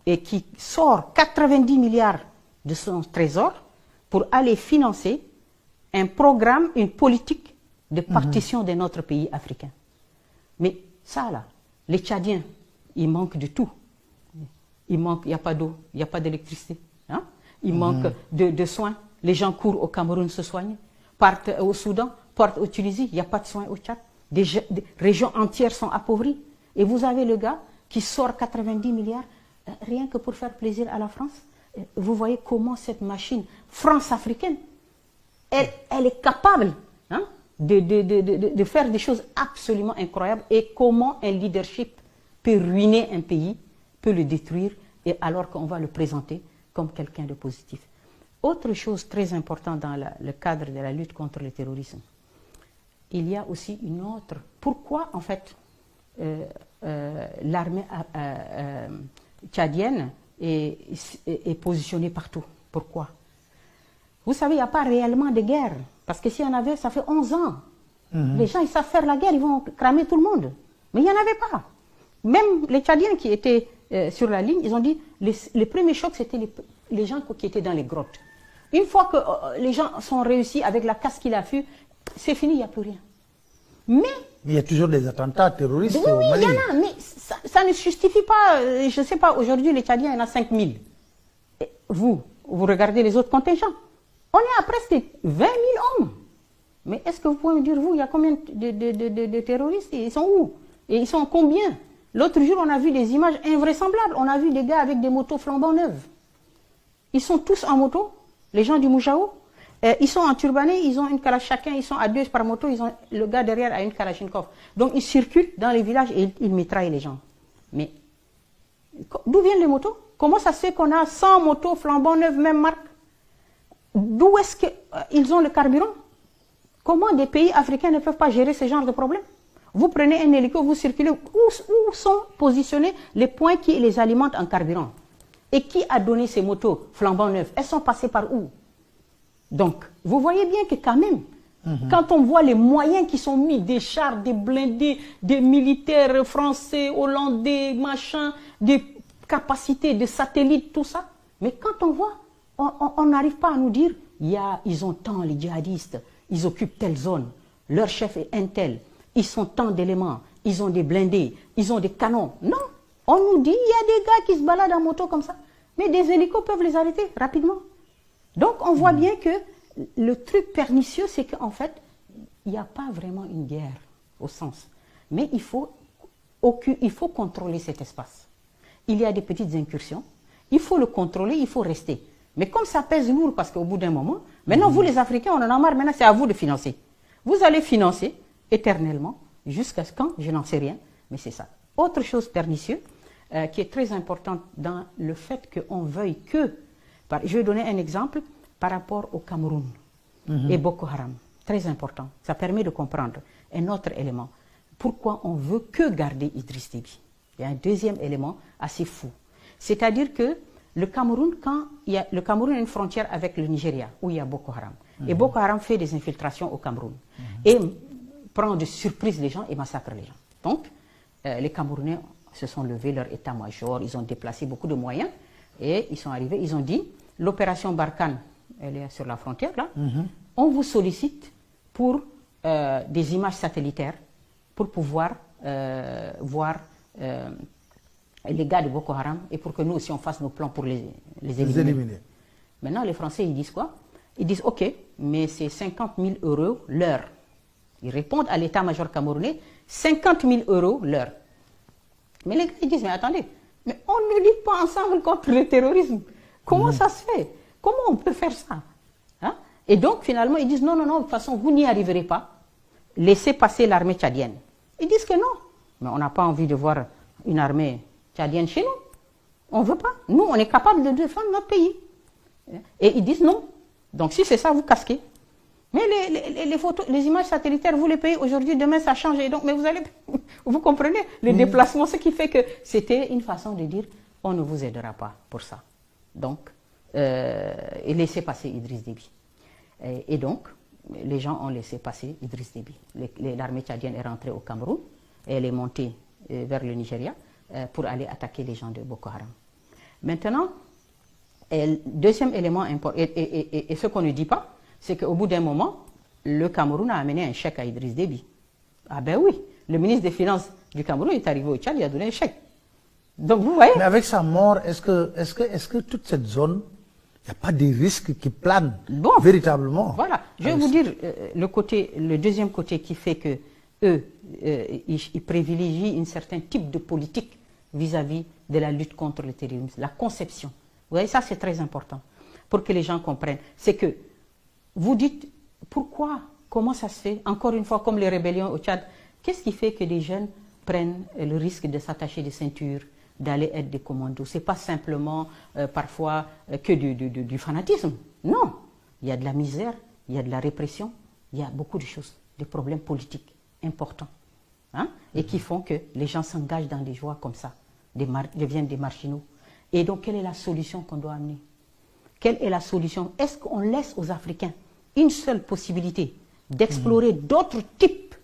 B: et qui sort 90 milliards de son trésor pour aller financer un programme, une politique de partition de notre pays africain. Mais ça là, les Tchadiens, ils manquent de tout. Il n'y a pas d'eau, il n'y a pas d'électricité. Hein? Il manque de soins. Les gens courent au Cameroun se soignent, partent au Soudan, partent au Tunisie, il n'y a pas de soins au Tchad. Des régions entières sont appauvries. Et vous avez le gars qui sort 90 milliards rien que pour faire plaisir à la France. Vous voyez comment cette machine France-africaine, elle est capable de faire des choses absolument incroyables et comment un leadership peut ruiner un pays, peut le détruire, et alors qu'on va le présenter comme quelqu'un de positif. Autre chose très importante dans le cadre de la lutte contre le terrorisme, il y a aussi une autre. Pourquoi, en fait, l'armée tchadienne est positionnée partout? Pourquoi? Vous savez, il n'y a pas réellement de guerre. Parce que s'il y en avait, ça fait 11 ans. Les gens, ils savent faire la guerre, ils vont cramer tout le monde. Mais il n'y en avait pas. même les Tchadiens qui étaient sur la ligne, ils ont dit, les premiers chocs, c'était les gens qui étaient dans les grottes. Une fois que les gens sont réussis avec la casse qu'il a fut, c'est fini, il n'y a plus rien. Mais
A: il y a toujours des attentats terroristes
B: oui,
A: au Mali.
B: Il y en a, mais ça ne justifie pas, je ne sais pas, aujourd'hui les Tchadiens, il y en a 5000. Vous regardez les autres contingents. On est à presque 20 000 hommes. Mais est-ce que vous pouvez me dire, vous, il y a combien de terroristes? Ils sont où? Et ils sont combien? L'autre jour, on a vu des images invraisemblables. On a vu des gars avec des motos flambant neuves. Ils sont tous en moto, les gens du Moujao. Ils sont en turbané, ils ont une kalachnikov, chacun, ils sont à 2 par moto, le gars derrière a une kalachnikov. Donc ils circulent dans les villages et ils mitraillent les gens. Mais d'où viennent les motos? Comment ça se fait qu'on a 100 motos flambant neuves, même marque? D'où est-ce qu'ils ont le carburant? Comment des pays africains ne peuvent pas gérer ce genre de problème? Vous prenez un hélico, vous circulez, où sont positionnés les points qui les alimentent en carburant? Et qui a donné ces motos flambant neuves? Elles sont passées par où? Donc, vous voyez bien que quand même, quand on voit les moyens qui sont mis, des chars, des blindés, des militaires français, hollandais, machin, des capacités de satellites, tout ça, mais quand on voit, on n'arrive pas à nous dire, ils ont tant les djihadistes, ils occupent telle zone, leur chef est un tel, ils sont tant d'éléments, ils ont des blindés, ils ont des canons. Non, on nous dit, il y a des gars qui se baladent en moto comme ça, mais des hélicos peuvent les arrêter rapidement. Donc, on voit bien que le truc pernicieux, c'est qu'en fait, il n'y a pas vraiment une guerre, au sens. Mais il faut contrôler cet espace. Il y a des petites incursions, il faut le contrôler, il faut rester. Mais comme ça pèse lourd, parce qu'au bout d'un moment, maintenant, vous les Africains, on en a marre, maintenant, c'est à vous de financer. Vous allez financer éternellement, jusqu'à quand, je n'en sais rien, mais c'est ça. Autre chose pernicieuse, qui est très importante dans le fait qu'on veuille que... Je vais donner un exemple par rapport au Cameroun et Boko Haram. Très important. Ça permet de comprendre un autre élément. Pourquoi on veut que garder Idriss Déby? Il y a un deuxième élément assez fou. C'est-à-dire que le Cameroun a une frontière avec le Nigeria, où il y a Boko Haram. Et Boko Haram fait des infiltrations au Cameroun. Et prend de surprise les gens et massacre les gens. Donc, les Camerounais se sont levés, leur état-major, ils ont déplacé beaucoup de moyens. Et ils sont arrivés, ils ont dit, l'opération Barkhane, elle est sur la frontière là, on vous sollicite pour des images satellitaires pour pouvoir voir les gars de Boko Haram et pour que nous aussi on fasse nos plans pour les éliminer. Maintenant les Français ils disent quoi? Ils disent ok, mais c'est 50 000 € l'heure. Ils répondent à l'état-major camerounais, 50 000 € l'heure. Mais les gars ils disent mais attendez, mais on ne lutte pas ensemble contre le terrorisme. Comment ça se fait? Comment on peut faire ça? Hein? Et donc, finalement, ils disent non, de toute façon, vous n'y arriverez pas. Laissez passer l'armée tchadienne. Ils disent que non. Mais on n'a pas envie de voir une armée tchadienne chez nous. On ne veut pas. Nous, on est capable de défendre notre pays. Et ils disent non. Donc, si c'est ça, vous casquez. Mais les photos, les images satellitaires, vous les payez aujourd'hui, demain, ça change. Et donc, mais vous comprenez le déplacement, ce qui fait que c'était une façon de dire on ne vous aidera pas pour ça. Donc, et laissez passer Idriss Déby. Et donc, les gens ont laissé passer Idriss Déby. L'armée tchadienne est rentrée au Cameroun et elle est montée vers le Nigeria pour aller attaquer les gens de Boko Haram. Maintenant, deuxième élément important, et ce qu'on ne dit pas, c'est qu'au bout d'un moment, le Cameroun a amené un chèque à Idriss Déby. Ah ben oui, le ministre des Finances du Cameroun est arrivé au Tchad, il a donné un chèque. Donc vous voyez.
A: Mais avec sa mort, est-ce que toute cette zone, il n'y a pas des risques qui planent véritablement? Voilà,
B: je vais vous dire le deuxième côté qui fait que eux, ils privilégient un certain type de politique vis-à-vis de la lutte contre le terrorisme, la conception. Vous voyez, ça c'est très important pour que les gens comprennent. C'est que vous dites pourquoi, comment ça se fait, encore une fois comme les rébellions au Tchad, qu'est-ce qui fait que des jeunes prennent le risque de s'attacher des ceintures, d'aller être des commandos? Ce n'est pas simplement parfois que du fanatisme. Non, il y a de la misère, il y a de la répression, il y a beaucoup de choses, des problèmes politiques importants, hein, et qui font que les gens s'engagent dans des voies comme ça, deviennent des marginaux. Et donc, quelle est la solution qu'on doit amener? Quelle est la solution? Est-ce qu'on laisse aux Africains une seule possibilité d'explorer d'autres types,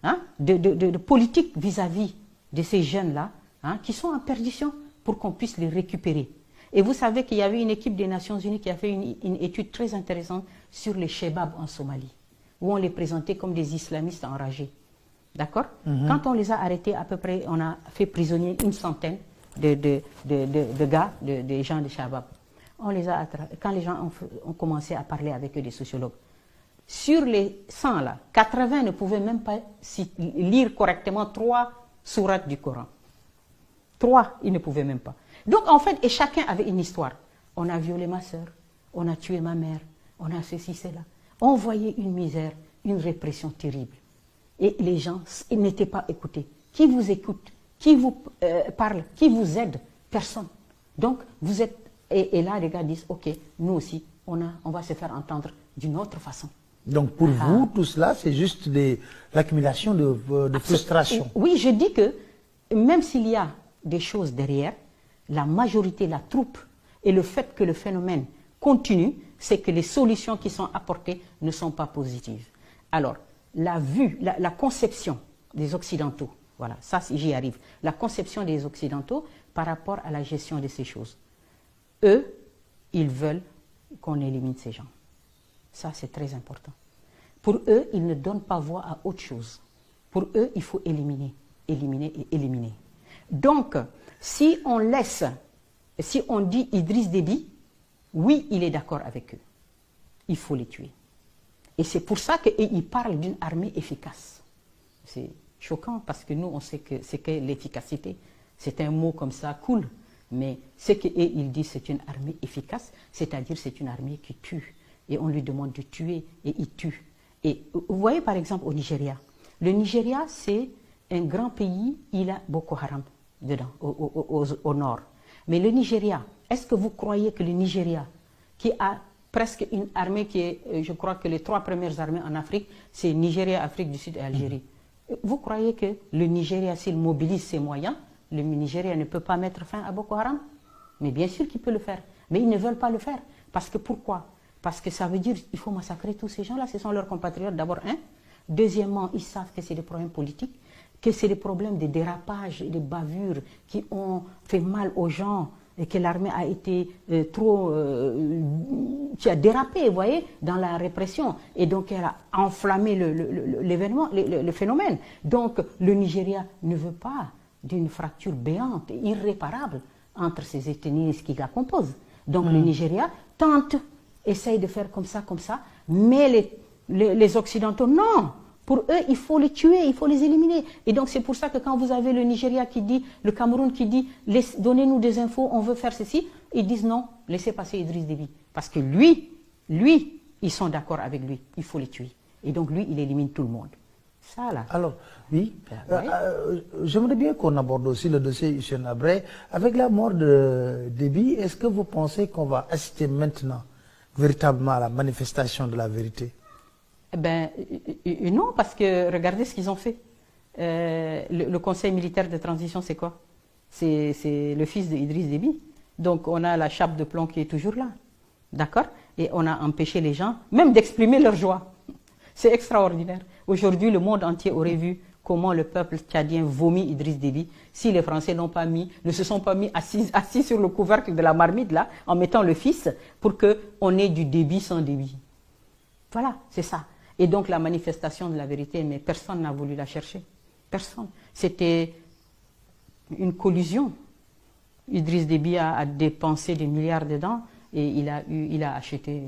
B: hein, de politiques vis-à-vis de ces jeunes-là, hein, qui sont en perdition, pour qu'on puisse les récupérer. Et vous savez qu'il y avait une équipe des Nations Unies qui a fait une étude très intéressante sur les Chebabs en Somalie, où on les présentait comme des islamistes enragés. D'accord? Quand on les a arrêtés, à peu près, on a fait prisonnier une centaine de gars, des gens de Chebabs. On les a quand les gens ont commencé à parler avec eux, des sociologues, sur les 100 là, 80 ne pouvaient même pas lire correctement 3 sourates du Coran. 3, ils ne pouvaient même pas. Donc en fait, et chacun avait une histoire. On a violé ma soeur, on a tué ma mère, on a ceci, cela. On voyait une misère, une répression terrible. Et les gens, ils n'étaient pas écoutés. Qui vous écoute? Qui vous parle? Qui vous aide? Personne. Donc vous êtes... Et là, les gars disent, ok, nous aussi, on va se faire entendre d'une autre façon.
A: Donc pour vous, tout cela, c'est juste l'accumulation de frustration.
B: Oui, je dis que même s'il y a des choses derrière, la majorité, la troupe, et le fait que le phénomène continue, c'est que les solutions qui sont apportées ne sont pas positives. Alors, la conception des Occidentaux, voilà, ça j'y arrive, la conception des Occidentaux par rapport à la gestion de ces choses. Eux, ils veulent qu'on élimine ces gens. Ça, c'est très important. Pour eux, ils ne donnent pas voix à autre chose. Pour eux, il faut éliminer, éliminer et éliminer. Donc, si on dit Idriss Déby, oui, il est d'accord avec eux. Il faut les tuer. Et c'est pour ça qu'ils parlent d'une armée efficace. C'est choquant parce que nous, on sait que c'est que l'efficacité. C'est un mot comme ça, cool. Mais ce qu'ils disent, c'est une armée efficace, c'est-à-dire c'est une armée qui tue. Et on lui demande de tuer, et il tue. Et vous voyez par exemple au Nigeria. Le Nigeria, c'est un grand pays, il a Boko Haram dedans, au nord. Mais le Nigeria, est-ce que vous croyez que le Nigeria, qui a presque une armée qui est, je crois que les 3 premières armées en Afrique, c'est Nigeria, Afrique du Sud et Algérie. Vous croyez que le Nigeria, s'il mobilise ses moyens, le Nigeria ne peut pas mettre fin à Boko Haram? Mais bien sûr qu'il peut le faire. Mais ils ne veulent pas le faire. Parce que pourquoi? Parce que ça veut dire qu'il faut massacrer tous ces gens-là. Ce sont leurs compatriotes d'abord, un. Deuxièmement, ils savent que c'est des problèmes politiques, que c'est des problèmes de dérapage et de bavures qui ont fait mal aux gens et que l'armée a été qui a dérapé, vous voyez, dans la répression. Et donc, elle a enflammé l'événement, le phénomène. Donc, le Nigeria ne veut pas d'une fracture béante, irréparable entre ces ethnies qui la composent. Donc le Nigeria tente, essaye de faire comme ça, mais les Occidentaux, non. Pour eux, il faut les tuer, il faut les éliminer. Et donc c'est pour ça que quand vous avez le Nigeria qui dit, le Cameroun qui dit, donnez-nous des infos, on veut faire ceci, ils disent non, laissez passer Idriss Déby. Parce que lui, ils sont d'accord avec lui, il faut les tuer. Et donc lui, il élimine tout le monde. Ça, là.
A: Alors, oui, j'aimerais bien qu'on aborde aussi le dossier Hissène Habré. Avec la mort de Déby, est-ce que vous pensez qu'on va assister maintenant véritablement à la manifestation de la vérité?
B: Eh bien, non, parce que regardez ce qu'ils ont fait. Le Conseil militaire de transition, c'est quoi? C'est le fils d'Idriss Déby. Donc, on a la chape de plomb qui est toujours là. D'accord? Et on a empêché les gens, même d'exprimer leur joie. C'est extraordinaire. Aujourd'hui, le monde entier aurait vu comment le peuple tchadien vomit Idriss Déby si les Français ne se sont pas mis assis sur le couvercle de la marmite là, en mettant le fils pour qu'on ait du Déby sans Déby. Voilà, c'est ça. Et donc la manifestation de la vérité, mais personne n'a voulu la chercher. Personne. C'était une collusion. Idriss Déby a dépensé des milliards dedans et il a acheté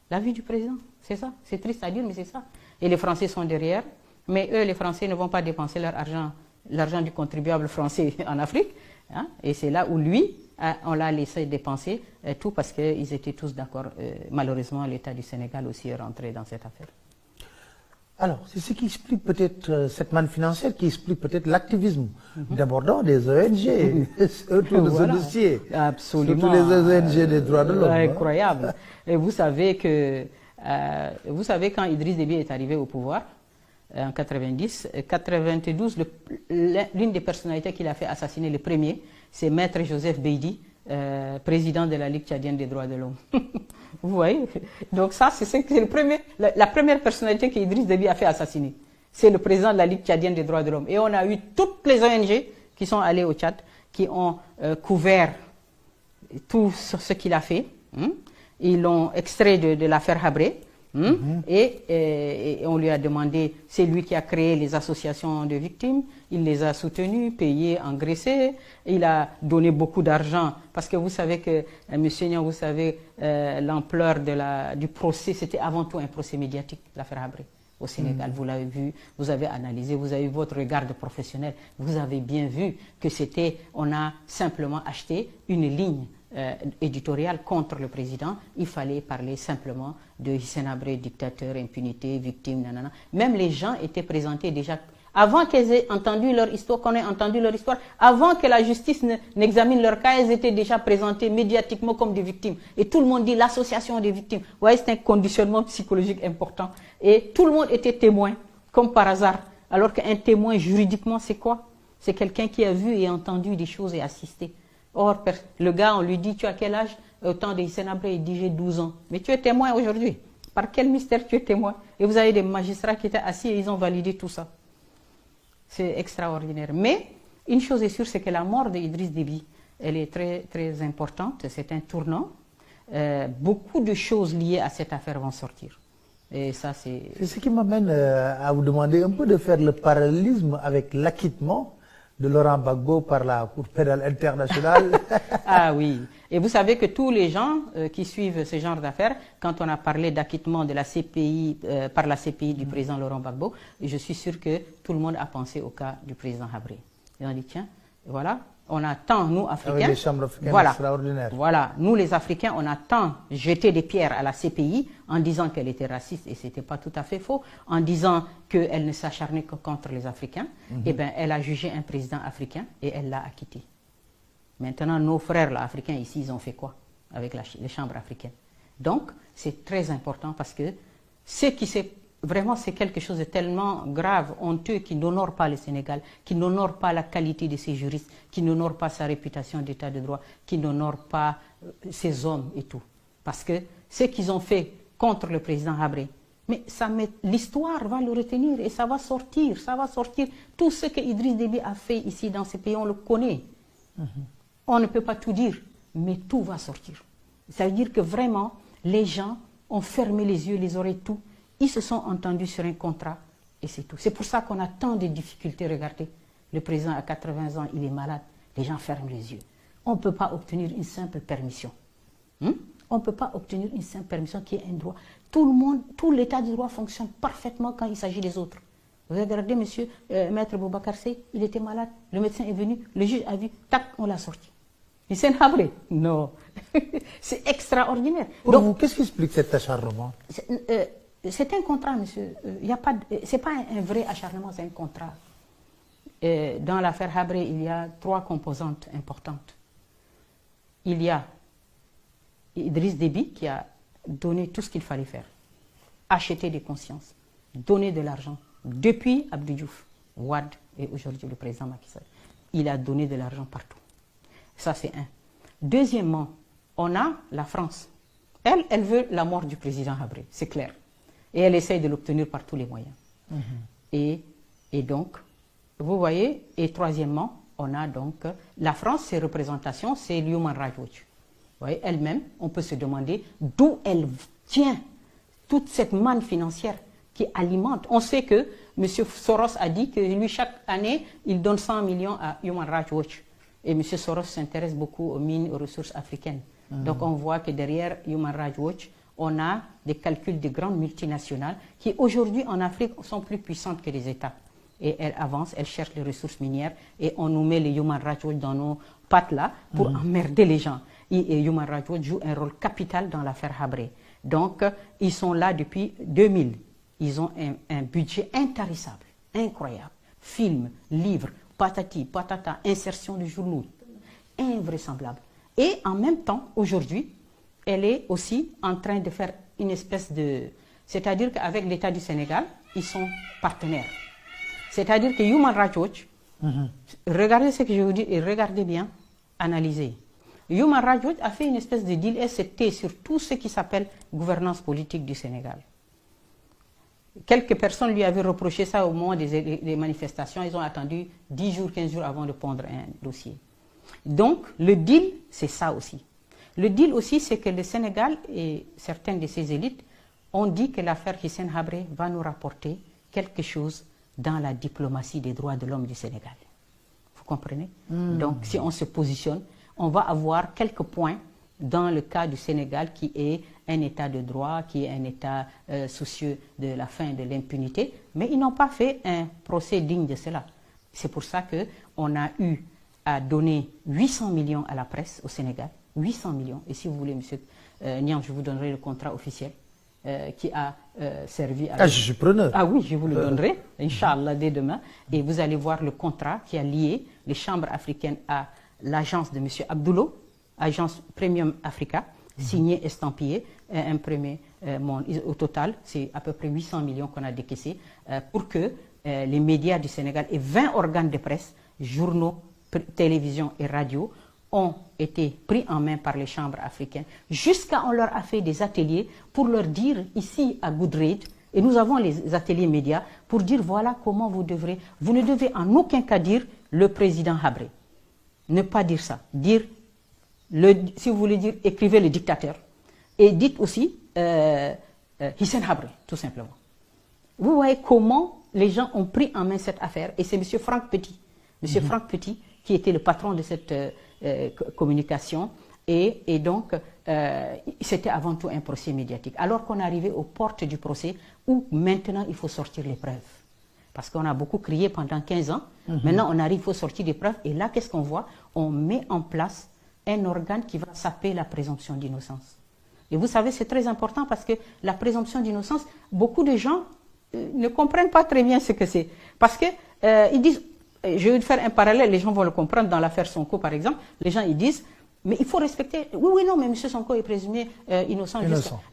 B: la vie du président. C'est ça, c'est triste à dire, mais c'est ça. Et les Français sont derrière, mais eux, les Français, ne vont pas dépenser leur argent, l'argent du contribuable français en Afrique. Hein, et c'est là où lui, on l'a laissé dépenser tout parce qu'ils étaient tous d'accord. Malheureusement, l'État du Sénégal aussi est rentré dans cette affaire.
A: Alors, c'est ce qui explique peut-être cette manne financière, qui explique peut-être l'activisme d'abord des ONG autour de ce dossier.
B: Absolument.
A: Surtout les ONG des droits de l'homme.
B: Incroyable. Et vous savez quand Idriss Déby est arrivé au pouvoir, en 92, l'une des personnalités qu'il a fait assassiner le premier, c'est Maître Joseph Beydi, président de la Ligue tchadienne des droits de l'homme. Vous voyez? Donc ça, c'est la première personnalité qu'Idriss Déby a fait assassiner. c'est le président de la Ligue tchadienne des droits de l'homme. Et on a eu toutes les ONG qui sont allées au Tchad, qui ont couvert tout ce qu'il a fait. Ils l'ont extrait de l'affaire Habré. Et on lui a demandé, c'est lui qui a créé les associations de victimes, il les a soutenues, payées, engraissées, il a donné beaucoup d'argent, parce que vous savez que, monsieur Niang, vous savez, l'ampleur du procès, c'était avant tout un procès médiatique, l'affaire Habré au Sénégal. Vous l'avez vu, vous avez analysé, vous avez eu votre regard de professionnel, vous avez bien vu que on a simplement acheté une ligne éditorial contre le président. Il fallait parler simplement de Hissène Habré, dictateur, impunité, victime, nanana. Même les gens étaient présentés déjà, avant qu'ils aient entendu leur histoire, qu'on ait entendu leur histoire, avant que la justice n'examine leur cas, ils étaient déjà présentés médiatiquement comme des victimes. Et tout le monde dit l'association des victimes. Vous voyez, c'est un conditionnement psychologique important. Et tout le monde était témoin, comme par hasard. Alors qu'un témoin, juridiquement, c'est quoi? C'est quelqu'un qui a vu et entendu des choses et assisté. Or, le gars, on lui dit, tu as quel âge? Au temps de Hissène Habré, il dit, j'ai 12 ans. Mais tu es témoin aujourd'hui. Par quel mystère tu es témoin? Et vous avez des magistrats qui étaient assis et ils ont validé tout ça. C'est extraordinaire. Mais, une chose est sûre, c'est que la mort d'Idriss Déby, elle est très, très importante. C'est un tournant. Beaucoup de choses liées à cette affaire vont sortir. Et ça, c'est
A: ce qui m'amène à vous demander un peu de faire le parallélisme avec l'acquittement de Laurent Gbagbo par la Cour pénale internationale.
B: Ah oui. Et vous savez que tous les gens qui suivent ce genre d'affaires, quand on a parlé d'acquittement de la CPI, par la CPI du président Laurent Gbagbo, je suis sûr que tout le monde a pensé au cas du président Habré. Ils ont dit, tiens, voilà, on a tant, nous, Africains...
A: Avec les chambres africaines extraordinaires.
B: Voilà, nous, les Africains, on a tant jeté des pierres à la CPI en disant qu'elle était raciste, et ce n'était pas tout à fait faux, en disant qu'elle ne s'acharnait que contre les Africains. Eh bien, elle a jugé un président africain et elle l'a acquitté. Maintenant, nos frères là, africains ici, ils ont fait quoi avec les chambres africaines? Donc, c'est très important parce que vraiment, c'est quelque chose de tellement grave, honteux, qui n'honore pas le Sénégal, qui n'honore pas la qualité de ses juristes, qui n'honore pas sa réputation d'état de droit, qui n'honore pas ses hommes et tout. Parce que ce qu'ils ont fait contre le président Habré, mais l'histoire va le retenir et ça va sortir, Tout ce que Idriss Déby a fait ici dans ce pays, on le connaît. On ne peut pas tout dire, mais tout va sortir. Ça veut dire que vraiment, les gens ont fermé les yeux, les oreilles, tout. Ils se sont entendus sur un contrat et c'est tout. C'est pour ça qu'on a tant de difficultés. Regardez, le président a 80 ans, il est malade. Les gens ferment les yeux. On ne peut pas obtenir une simple permission. On ne peut pas obtenir une simple permission qui est un droit. Tout l'état de droit fonctionne parfaitement quand il s'agit des autres. Vous regardez, monsieur, maître Boubacar Seye, il était malade. Le médecin est venu, le juge a vu, tac, on l'a sorti. Hissène Habré, non. C'est extraordinaire.
A: Pour vous, qu'est-ce qui explique cet acharnement?
B: C'est un contrat, monsieur. C'est pas un vrai acharnement, c'est un contrat. Dans l'affaire Habré, il y a 3 composantes importantes. Il y a Idriss Déby qui a donné tout ce qu'il fallait faire. Acheter des consciences, donner de l'argent. Depuis Abdou Diouf, Wade et aujourd'hui le président Macky Sall. Il a donné de l'argent partout. Ça, c'est un. Deuxièmement, on a la France. Elle veut la mort du président Habré, c'est clair. Et elle essaye de l'obtenir par tous les moyens. Et donc, vous voyez, et troisièmement, on a donc la France, ses représentations, c'est l'Human Rights Watch. Vous voyez, elle-même, on peut se demander d'où elle tient toute cette manne financière qui alimente. On sait que M. Soros a dit que lui, chaque année, il donne 100 millions à Human Rights Watch. Et M. Soros s'intéresse beaucoup aux mines, aux ressources africaines. Donc on voit que derrière Human Rights Watch, on a des calculs de grandes multinationales qui aujourd'hui en Afrique sont plus puissantes que les États. Et elles avancent, elles cherchent les ressources minières et on nous met les Human Rights Watch dans nos pattes là pour emmerder les gens. Et Human Rights Watch joue un rôle capital dans l'affaire Habré. Donc ils sont là depuis 2000. Ils ont un budget intarissable, incroyable. Films, livres, patati, patata, insertion de journaux, invraisemblable. Et en même temps, aujourd'hui, elle est aussi en train de faire une espèce de... C'est-à-dire qu'avec l'État du Sénégal, ils sont partenaires. C'est-à-dire que Human Rights Watch, regardez ce que je vous dis et regardez bien, analysez. Human Rights Watch a fait une espèce de deal ST sur tout ce qui s'appelle gouvernance politique du Sénégal. Quelques personnes lui avaient reproché ça au moment des manifestations. Ils ont attendu 10 jours, 15 jours avant de pondre un dossier. Donc, le deal, c'est ça aussi. Le deal aussi, c'est que le Sénégal et certaines de ses élites ont dit que l'affaire Hissène Habré va nous rapporter quelque chose dans la diplomatie des droits de l'homme du Sénégal. Vous comprenez? Donc, si on se positionne, on va avoir quelques points dans le cas du Sénégal qui est un État de droit, qui est un État soucieux de la fin de l'impunité, mais ils n'ont pas fait un procès digne de cela. C'est pour ça qu'on a eu à donner 800 millions à la presse au Sénégal, 800 millions. Et si vous voulez, monsieur Niang, je vous donnerai le contrat officiel qui a servi à...
A: Ah, je suis preneur.
B: Ah oui, je vous le donnerai, Inch'Allah, dès demain. Et vous allez voir le contrat qui a lié les chambres africaines à l'agence de monsieur Abdoulou, agence Premium Africa, signé, estampillé, imprimé. Au total, c'est à peu près 800 millions qu'on a décaissés pour que les médias du Sénégal et 20 organes de presse, journaux, télévision et radio ont été pris en main par les chambres africaines, jusqu'à on leur a fait des ateliers pour leur dire ici à Goodread, et nous avons les ateliers médias, pour dire voilà comment vous ne devez en aucun cas dire le président Habré. Ne pas dire ça. Dire, si vous voulez dire, écrivez le dictateur. Et dites aussi Hissène Habré, tout simplement. Vous voyez comment les gens ont pris en main cette affaire, et c'est M. Franck Petit. M. Franck Petit, qui était le patron de cette communication, et donc c'était avant tout un procès médiatique. Alors qu'on arrivait aux portes du procès, où maintenant il faut sortir les preuves. Parce qu'on a beaucoup crié pendant 15 ans, maintenant on arrive, il faut sortir des preuves, et là qu'est-ce qu'on voit? On met en place un organe qui va s'appeler la présomption d'innocence. Et vous savez, c'est très important parce que la présomption d'innocence, beaucoup de gens ne comprennent pas très bien ce que c'est. Parce que ils disent, je vais faire un parallèle, les gens vont le comprendre dans l'affaire Sonko par exemple, les gens ils disent, mais il faut respecter, oui, non, mais M. Sonko est présumé innocent.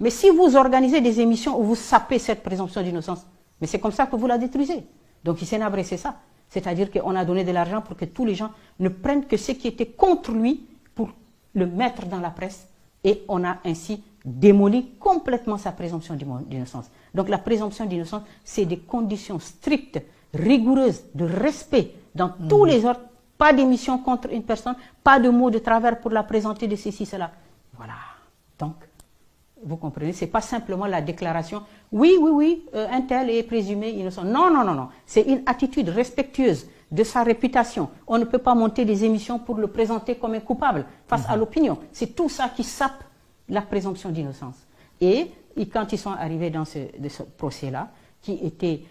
B: Mais si vous organisez des émissions où vous sapez cette présomption d'innocence, mais c'est comme ça que vous la détruisez. Donc Hissène Habré, c'est ça. C'est-à-dire qu'on a donné de l'argent pour que tous les gens ne prennent que ce qui était contre lui pour le mettre dans la presse, et on a ainsi démoli complètement sa présomption d'innocence. Donc la présomption d'innocence, c'est des conditions strictes, rigoureuses, de respect dans tous les ordres, pas d'émission contre une personne, pas de mots de travers pour la présenter de ceci, cela. Voilà. Donc, vous comprenez, ce n'est pas simplement la déclaration, oui, un tel est présumé innocent. Non, non, non, non. C'est une attitude respectueuse de sa réputation. On ne peut pas monter des émissions pour le présenter comme un coupable face à l'opinion. C'est tout ça qui sape la présomption d'innocence. Et quand ils sont arrivés dans ce procès-là, qui était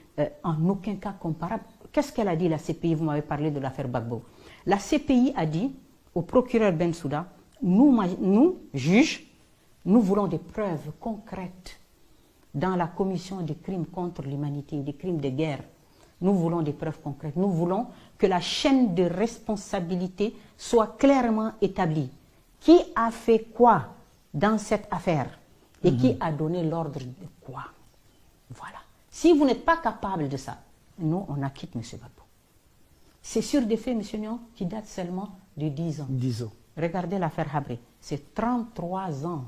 B: en aucun cas comparable, qu'est-ce qu'elle a dit la CPI? Vous m'avez parlé de l'affaire Gbagbo. La CPI a dit au procureur Bensouda, nous, juges, nous voulons des preuves concrètes dans la commission des crimes contre l'humanité, des crimes de guerre. Nous voulons des preuves concrètes. Nous voulons que la chaîne de responsabilité soit clairement établie. Qui a fait quoi dans cette affaire? Et qui a donné l'ordre de quoi? Voilà. Si vous n'êtes pas capable de ça, nous, on acquitte M. Gbagbo. C'est sur des faits, M. Niang, qui datent seulement de 10 ans.
A: 10 ans.
B: Regardez l'affaire Habré. C'est 33 ans.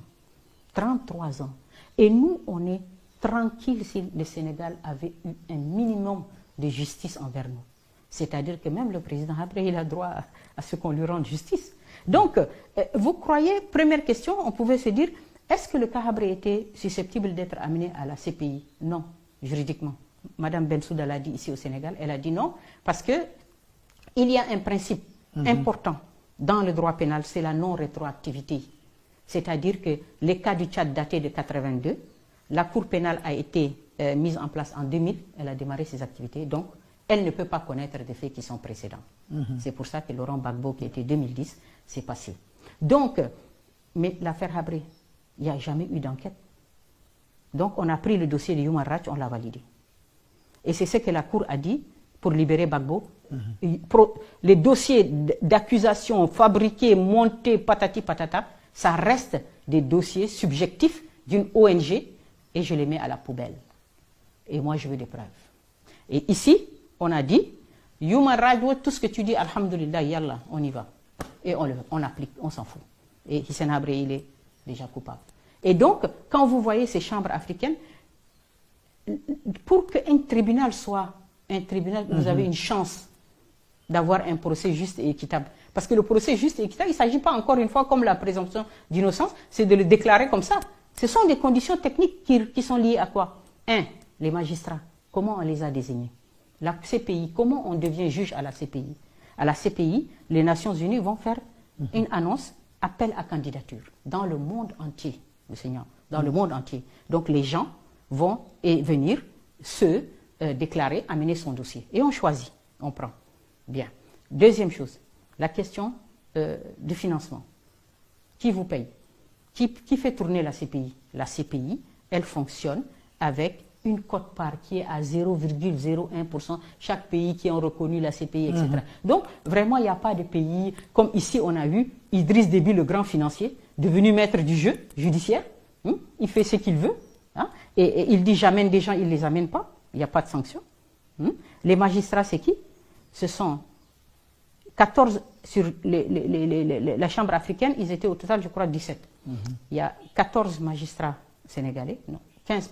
B: 33 ans. Et nous, on est tranquille si le Sénégal avait eu un minimum de justice envers nous. C'est-à-dire que même le président Habré, il a droit à ce qu'on lui rende justice. Donc, vous croyez, première question, on pouvait se dire, est-ce que le cas Habré était susceptible d'être amené à la CPI? Non, juridiquement. Madame Bensouda l'a dit ici au Sénégal, elle a dit non, parce que il y a un principe important dans le droit pénal, c'est la non-rétroactivité. C'est-à-dire que les cas du Tchad datés de 82, la Cour pénale a été mise en place en 2000, elle a démarré ses activités, donc elle ne peut pas connaître des faits qui sont précédents. C'est pour ça que Laurent Gbagbo, qui était 2010, s'est passé. Donc, mais l'affaire Habré, il n'y a jamais eu d'enquête. Donc on a pris le dossier de Human Rights, on l'a validé. Et c'est ce que la Cour a dit pour libérer Gbagbo. Les dossiers d'accusation fabriqués, montés, patati patata, ça reste des dossiers subjectifs d'une ONG et je les mets à la poubelle. Et moi, je veux des preuves. Et ici, on a dit, Human Rights, tout ce que tu dis, alhamdoulilah, yallah, on y va. Et on applique, on s'en fout. Et Hissène Habré, il est déjà coupable. Et donc, quand vous voyez ces chambres africaines, pour qu'un tribunal soit un tribunal, vous avez une chance d'avoir un procès juste et équitable. Parce que le procès juste et équitable, il ne s'agit pas encore une fois, comme la présomption d'innocence, c'est de le déclarer comme ça. Ce sont des conditions techniques qui sont liées à quoi? Les magistrats, comment on les a désignés? La CPI, comment on devient juge à la CPI? À la CPI, les Nations Unies vont faire une annonce, appel à candidature, dans le monde entier, le Seigneur, dans le monde entier. Donc les gens vont venir se déclarer, amener son dossier. Et on choisit, on prend. Bien. Deuxième chose, la question du financement. Qui vous paye? Qui fait tourner la CPI? La CPI, elle fonctionne avec une quote-part qui est à 0,01%, chaque pays qui a reconnu la CPI, etc. Donc, vraiment, il n'y a pas de pays, comme ici on a eu Idriss Déby, le grand financier, devenu maître du jeu judiciaire. Il fait ce qu'il veut. Et il dit j'amène des gens, il ne les amène pas. Il n'y a pas de sanction. Les magistrats, c'est qui? Ce sont 14 sur la Chambre africaine, ils étaient au total, je crois, 17. Il y a 14 magistrats sénégalais, non, 15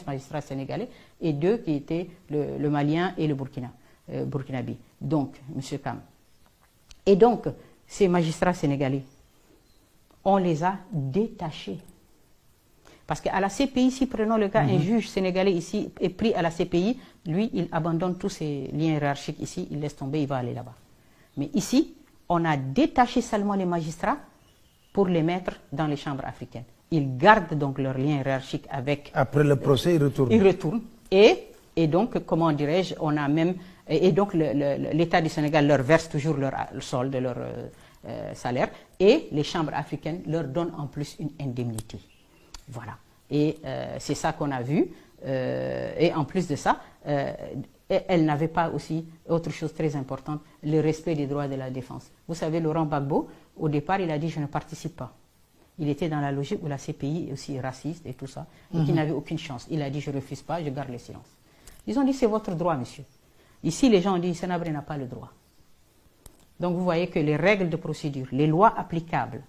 B: magistrats sénégalais et 2 qui étaient le Malien et le Burkinabé. Donc, M. Kam. Et donc, ces magistrats sénégalais, on les a détachés. Parce qu'à la CPI, si prenons le cas, un juge sénégalais ici est pris à la CPI, lui, il abandonne tous ses liens hiérarchiques ici, il laisse tomber, il va aller là-bas. Mais ici, on a détaché seulement les magistrats pour les mettre dans les chambres africaines. Ils gardent donc leurs liens hiérarchiques avec... Après le procès, ils retournent. Ils retournent. Et donc, comment dirais-je, on a même... Et donc, l'État du Sénégal leur verse toujours leur solde, leur salaire. Et les chambres africaines leur donnent en plus une indemnité. Voilà. Et c'est ça qu'on a vu. Et en plus de ça, elle n'avait pas aussi, autre chose très importante, le respect des droits de la défense. Vous savez, Laurent Gbagbo, au départ, il a dit « je ne participe pas ». Il était dans la logique où la CPI est aussi raciste et tout ça, et qu'il n'avait aucune chance. Il a dit « je ne refuse pas, je garde le silence ». Ils ont dit « c'est votre droit, monsieur ». Ici, les gens ont dit « Sénabré n'a pas le droit ». Donc vous voyez que les règles de procédure, les lois applicables,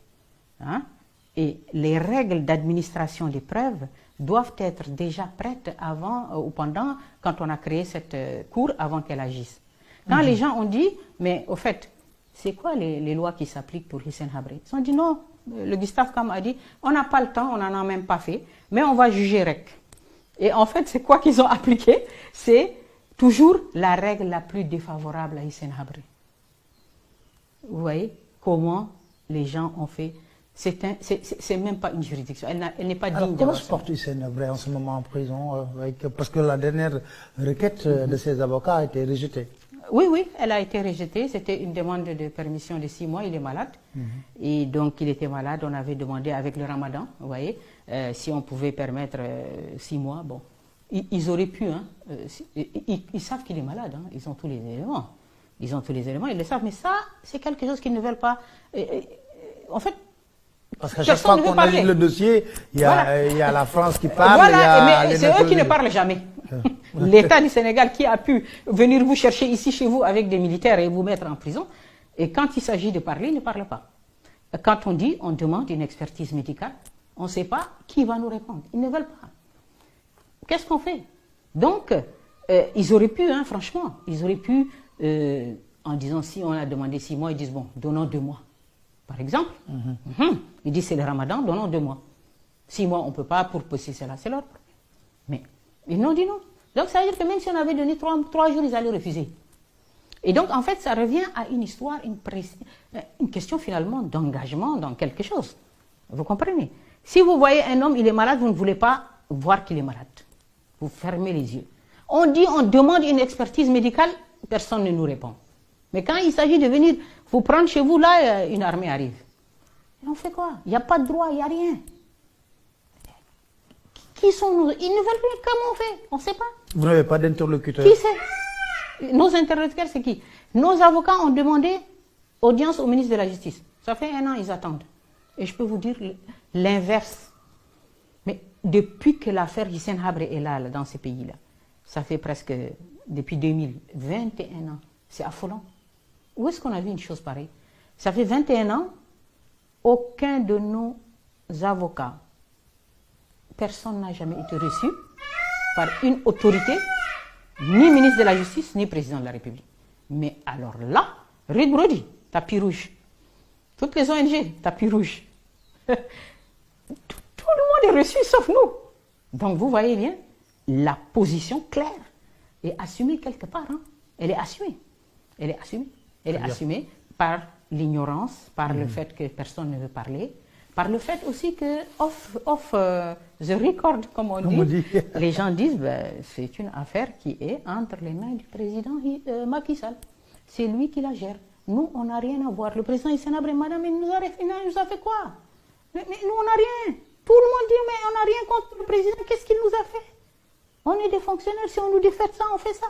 B: et les règles d'administration des preuves doivent être déjà prêtes avant ou pendant, quand on a créé cette cour, avant qu'elle agisse. Quand les gens ont dit, mais au fait, c'est quoi les lois qui s'appliquent pour Hissène Habré? Ils ont dit non, le Gustave Kam a dit, on n'a pas le temps, on n'en a même pas fait, mais on va juger REC. Et en fait, c'est quoi qu'ils ont appliqué? C'est toujours la règle la plus défavorable à Hissène Habré. Vous voyez comment les gens ont fait. C'est même pas une juridiction, elle n'est pas digne.
A: Alors, comment se porte Hissène Habré en ce moment en prison parce que la dernière requête de ses avocats a été rejetée.
B: Oui, elle a été rejetée. C'était une demande de permission de 6 mois. Il est malade. Et donc, il était malade. On avait demandé avec le ramadan, vous voyez, si on pouvait permettre 6 mois. Bon, ils auraient pu. Ils savent qu'il est malade. Ils ont tous les éléments. Ils ont tous les éléments, ils le savent. Mais ça, c'est quelque chose qu'ils ne veulent pas. En fait,
A: parce qu'à chaque fois qu'on a le dossier, il y a la France qui parle.
B: Voilà, mais c'est eux qui ne parlent jamais. L'État du Sénégal qui a pu venir vous chercher ici chez vous avec des militaires et vous mettre en prison, et quand il s'agit de parler, il ne parle pas. Quand on dit, on demande une expertise médicale, on ne sait pas qui va nous répondre. Ils ne veulent pas. Qu'est-ce qu'on fait? Donc, ils auraient pu, franchement, ils auraient pu, en disant, si on a demandé 6 mois, ils disent, bon, donnons 2 mois. Par exemple, ils disent, c'est le ramadan, donnons 2 mois. 6 mois, on ne peut pas pour poser cela, c'est leur problème. Mais ils n'ont dit non. Donc, ça veut dire que même si on avait donné 3 jours, ils allaient refuser. Et donc, en fait, ça revient à une histoire, une question finalement d'engagement dans quelque chose. Vous comprenez? Si vous voyez un homme, il est malade, vous ne voulez pas voir qu'il est malade. Vous fermez les yeux. On dit, on demande une expertise médicale, personne ne nous répond. Mais quand il s'agit de venir vous prendre chez vous, là, une armée arrive. Et on fait quoi? Il n'y a pas de droit, il n'y a rien. Qui sont nous? Ils ne veulent plus. Comment on fait? On ne sait pas.
A: Vous n'avez pas d'interlocuteur?
B: Qui c'est? Nos interlocuteurs, c'est qui? Nos avocats ont demandé audience au ministre de la Justice. Ça fait 1 an, ils attendent. Et je peux vous dire l'inverse. Mais depuis que l'affaire Hissène Habré est là, dans ces pays-là, ça fait presque, depuis 2021 ans. C'est affolant. Où est-ce qu'on a vu une chose pareille? Ça fait 21 ans, aucun de nos avocats, personne n'a jamais été reçu par une autorité, ni ministre de la Justice, ni président de la République. Mais alors là, Ruud Brody, tapis rouge. Toutes les ONG, tapis rouge. Tout le monde est reçu sauf nous. Donc vous voyez bien, la position claire est assumée quelque part. Hein. Elle est assumée. Elle est assumée. Elle est assumée par l'ignorance, par le fait que personne ne veut parler, par le fait aussi que off the record, comme on dit, les gens disent ben, c'est une affaire qui est entre les mains du président Macky Sall. C'est lui qui la gère. Nous, on n'a rien à voir. Le président Hissène Habré, madame, il nous a fait quoi? Mais nous, on n'a rien. Tout le monde dit, mais on n'a rien contre le président. Qu'est-ce qu'il nous a fait? On est des fonctionnaires. Si on nous dit faites ça, on fait ça.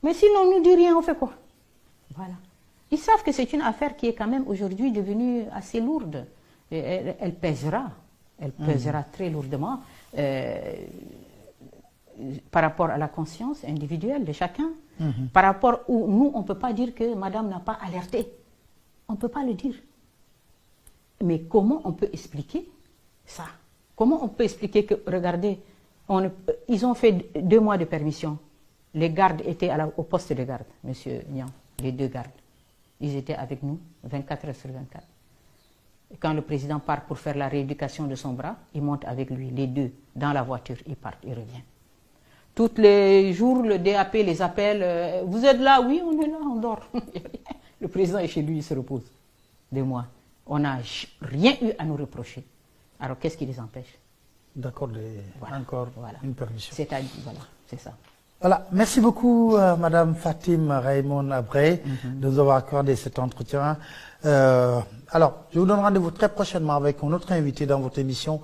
B: Mais si on ne nous dit rien, on fait quoi? Voilà. Ils savent que c'est une affaire qui est quand même aujourd'hui devenue assez lourde. Et elle pèsera très lourdement par rapport à la conscience individuelle de chacun. Par rapport où nous, on ne peut pas dire que madame n'a pas alerté. On ne peut pas le dire. Mais comment on peut expliquer ça? Comment on peut expliquer que, regardez, ils ont fait 2 mois de permission. Les gardes étaient au poste de garde, monsieur Niang, les 2 gardes. Ils étaient avec nous 24 heures sur 24. Et quand le président part pour faire la rééducation de son bras, il monte avec lui, les 2, dans la voiture, il part, il revient. Tous les jours, le DAP les appelle, vous êtes là? Oui, on est là, on dort. Le président est chez lui, il se repose 2 mois. On n'a rien eu à nous reprocher. Alors qu'est-ce qui les empêche
A: d'accorder encore une permission?
B: C'est-à-dire, voilà, c'est ça.
A: Voilà, merci beaucoup Madame Fatim Raymond Habré de nous avoir accordé cet entretien. Alors, je vous donne rendez-vous très prochainement avec un autre invité dans votre émission.